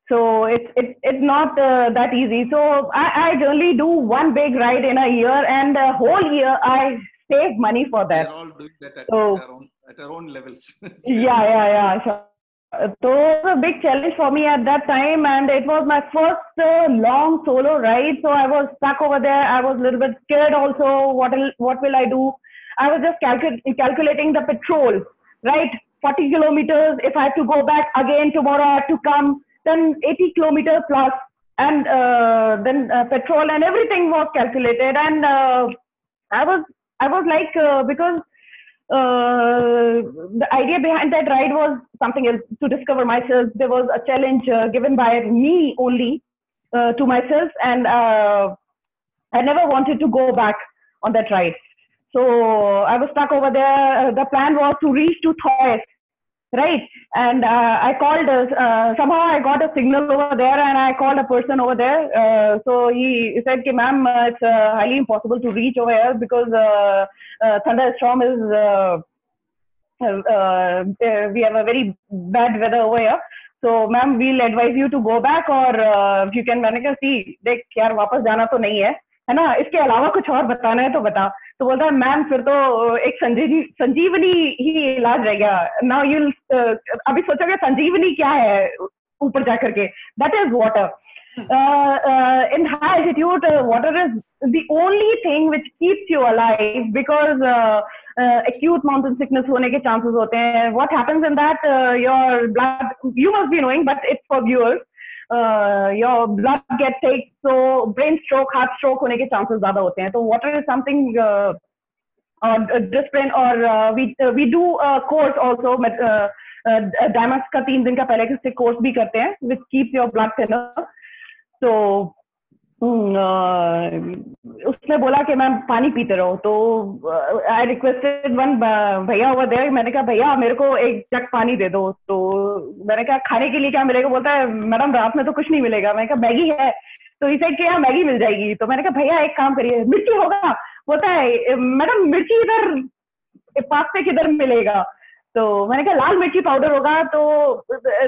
So it's not that easy. So I generally do one big ride in a year, and a whole year I save money for that. We're all doing that at our own levels. Yeah. So it was a big challenge for me at that time, and it was my first long solo ride. So I was stuck over there. I was a little bit scared also. What will I do? I was just calculating the petrol, right? 40 kilometers. If I have to go back again tomorrow, I have to come. then 80 kilometers plus, and then petrol and everything was calculated. And I was like, because the idea behind that ride was something else, to discover myself. There was a challenge given by me only to myself, and I never wanted to go back on that ride. So I was stuck over there. The plan was to reach to Thais, right? And I called, somehow I got a signal over there, and I called a person over there. So he said, "Okay, ma'am, it's highly impossible to reach over here because thunderstorm is, we have a very bad weather over here. So ma'am, we'll advise you to go back, or if you can." मैंने कहा, "See, देख यार, वापस जाना तो नहीं है ना, इसके अलावा कुछ और बताना है तो बता." तो बोलता है, "मैम, फिर तो एक संजीवनी ही इलाज रह गया। नाउ यू अभी सोचोगे संजीवनी क्या है ऊपर जाकर के, that is water. In high altitude, water is the only thing which keeps you alive, because acute mountain sickness होने के chances होते हैं. What happens in that, your blood, you must be knowing, but it's for viewers, your blood gets thick, so brain stroke, heart stroke होने के chances ज़्यादा होते हैं. तो water is something discipline, or we do a course also, Dimax का 3 दिन का पहले से course भी करते हैं, which keeps your blood thinner. तो उसने बोला कि मैम पानी पीते रहो. तो आई रिक्वेस्टेड वन भैया ओवर देयर. मैंने कहा, भैया मेरे को एक जग पानी दे दो. तो मैंने कहा, खाने के लिए क्या मिलेगा? बोलता है, मैडम रात में तो कुछ नहीं मिलेगा. मैंने कहा, मैगी है? तो इसे कि यहाँ मैगी मिल जाएगी. तो मैंने कहा, भैया एक काम करिए, मिर्ची होगा? बोलता है, मैडम मिर्ची इधर पास पे किधर मिलेगा? तो मैंने कहा, लाल मिर्ची पाउडर होगा. तो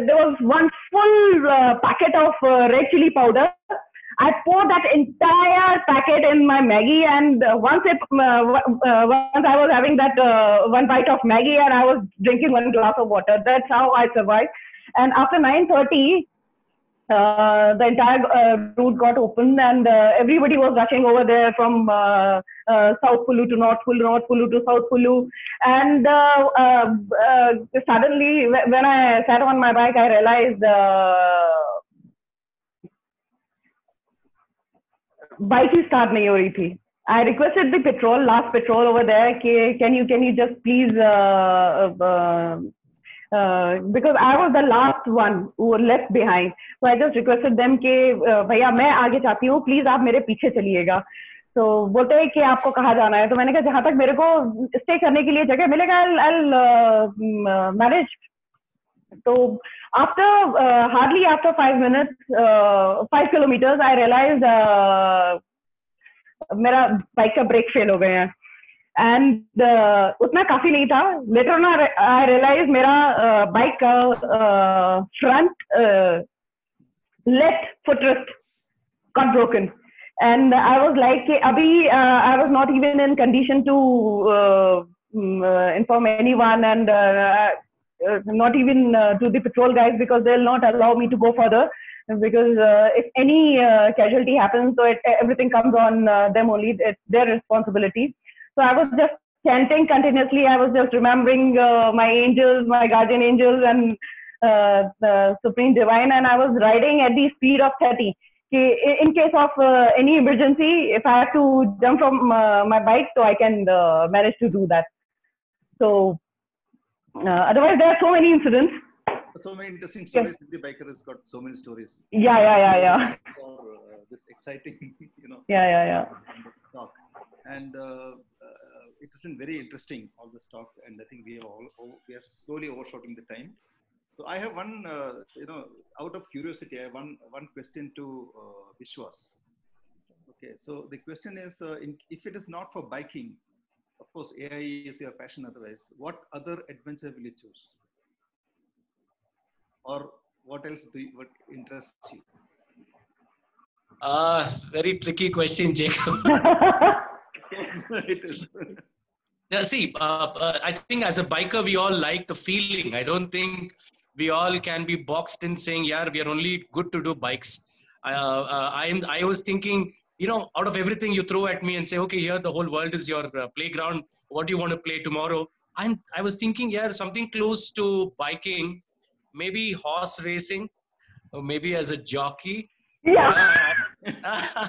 there was one full packet of red chili powder. I poured that entire packet in my Maggie, and once I was having that one bite of Maggie, and I was drinking 1 glass of water. That's how I survived. And after 9:30, the entire route got opened, and everybody was rushing over there from South Kulu to North Kulu, North Kulu to South Kulu. And suddenly, when I sat on my bike, I realized bike he start नहीं हो रही थी. I requested the last petrol over there, can you just please, because I was the last one who was left behind. So I just requested them कि भैया मैं आगे चाहती हूँ, प्लीज आप मेरे पीछे चलिएगा. तो बोलते हैं कि आपको कहाँ जाना है? तो मैंने कहा, जहाँ तक मेरे को स्टे करने के लिए जगह मिलेगा, I'll manage. So after hardly after 5 minutes, 5 kilometers, I realized मेरा बाइक का ब्रेक फेल हो गए हैं. एंड उतना काफी नहीं था. लेटर ऑन आई रियलाइज मेरा बाइक का front left footrest got broken. And I was like, abhi I was not even in condition to inform anyone, and not even to the patrol guys, because they'll not allow me to go further, because if any casualty happens, so everything comes on them only. It's their responsibility. So I was just chanting continuously. I was just remembering my angels, my guardian angels, and the Supreme Divine, and I was riding at the speed of 30. In case of any emergency, if I have to jump from my bike, so I can manage to do that. So otherwise, there are so many incidents. So many interesting stories. Yeah. The biker has got so many stories. Yeah. For this exciting, Yeah. Talk, and it has been very interesting, all this talk, and I think we are slowly overshooting the time. So I have one, out of curiosity, I have one question to Vishwas. Okay, so the question is, if it is not for biking, of course, AI is your passion otherwise, what other adventure will you choose? Or what else what interests you? Very tricky question, Jacob. It is. Now, see, I think as a biker, we all like the feeling. I don't think we all can be boxed in saying, yeah, we are only good to do bikes. I was thinking, out of everything you throw at me and say, okay, here the whole world is your playground. What do you want to play tomorrow? I was thinking, yeah, something close to biking, maybe horse racing. or maybe as a jockey. Yeah. Uh,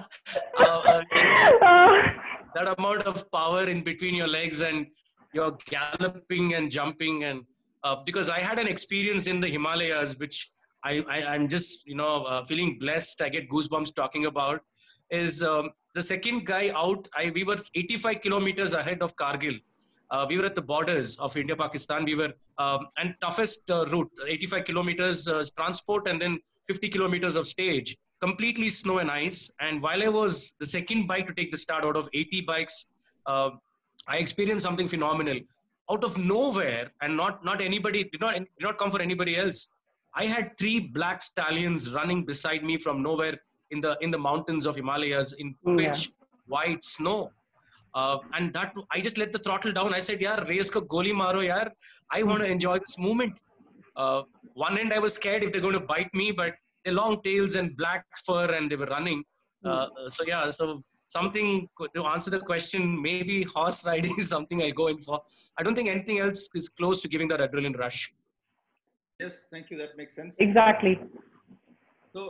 that amount of power in between your legs, and you're galloping and jumping, and because I had an experience in the Himalayas, which I'm just feeling blessed. I get goosebumps talking about. Is the second guy out? We were 85 kilometers ahead of Kargil. We were at the borders of India, Pakistan. We were and toughest route, 85 kilometers transport, and then 50 kilometers of stage, completely snow and ice. And while I was the second bike to take the start out of 80 bikes, I experienced something phenomenal. Out of nowhere, and not anybody, did not come for anybody else. I had 3 black stallions running beside me from nowhere in the mountains of Himalayas in pitch white snow. And that I just let the throttle down. I said, "Yaar, race ko goli maro, yaar. I want to enjoy this movement." One end I was scared if they're going to bite me, but the long tails and black fur, and they were running. So something to answer the question, maybe horse riding is something I'll go in for. I don't think anything else is close to giving that adrenaline rush. Yes, thank you. That makes sense. Exactly. So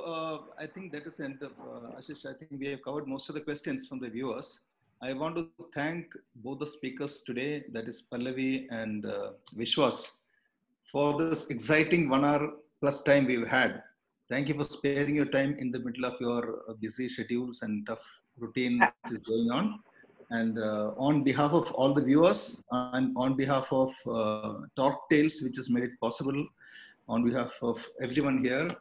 I think that is the end of Ashish. I think we have covered most of the questions from the viewers. I want to thank both the speakers today, that is Pallavi and Vishwas, for this exciting 1 hour plus time we've had. Thank you for sparing your time in the middle of your busy schedules and tough routine which is going on. And on behalf of all the viewers and on behalf of Talk Tales, which has made it possible, on behalf of everyone here,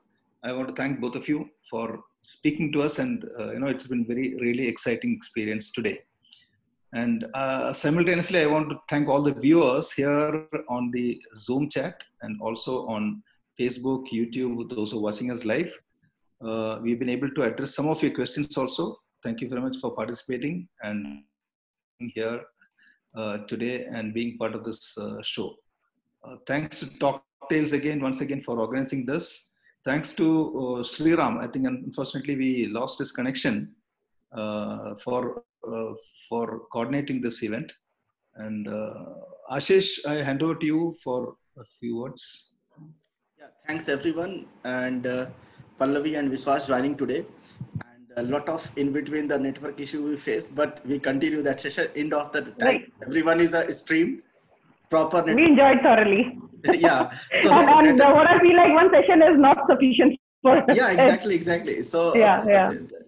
I want to thank both of you for speaking to us. And it's been really exciting experience today. And simultaneously, I want to thank all the viewers here on the Zoom chat and also on Facebook, YouTube, those who are watching us live. We've been able to address some of your questions also. Thank you very much for participating and being here today and being part of this show. Thanks to Talk Tales once again for organizing this. Thanks to Sriram. I think unfortunately we lost his connection for coordinating this event. And Ashish, I hand over to you for a few words. Yeah, thanks everyone, and Pallavi and Vishwas joining today. And a lot of in between the network issue we faced, but we continue that session. End of the time, right. Everyone is a stream proper. We enjoyed thoroughly. Yeah. So, and what I feel like one session is not sufficient. Yeah, exactly. So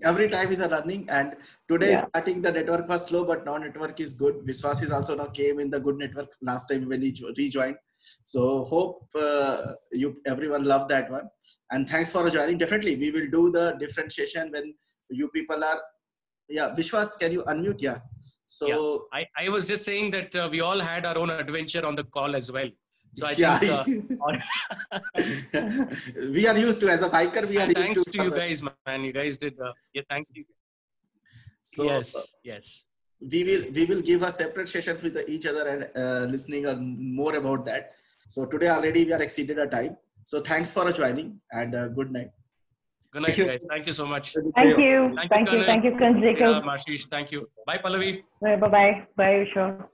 every time is a running, and today starting the network was slow, but now network is good. Vishwas is also now came in the good network last time when he rejoined. So hope everyone loved that one, and thanks for joining. Definitely we will do the differentiation when you people are. Yeah, Vishwas, can you unmute? Yeah. So I was just saying that we all had our own adventure on the call as well. So I think we are used to, as a biker, we are used to. Thanks to you guys, man. You guys did. Thanks to you. So yes. We will give a separate session with each other and listening more about that. So today already we are exceeded our time. So thanks for joining, and good night. Good night, guys. Thank you so much. Thank you. Thank you, Kanjika. Ashish, thank you. Bye, Pallavi. Bye. Bye, Vishwa.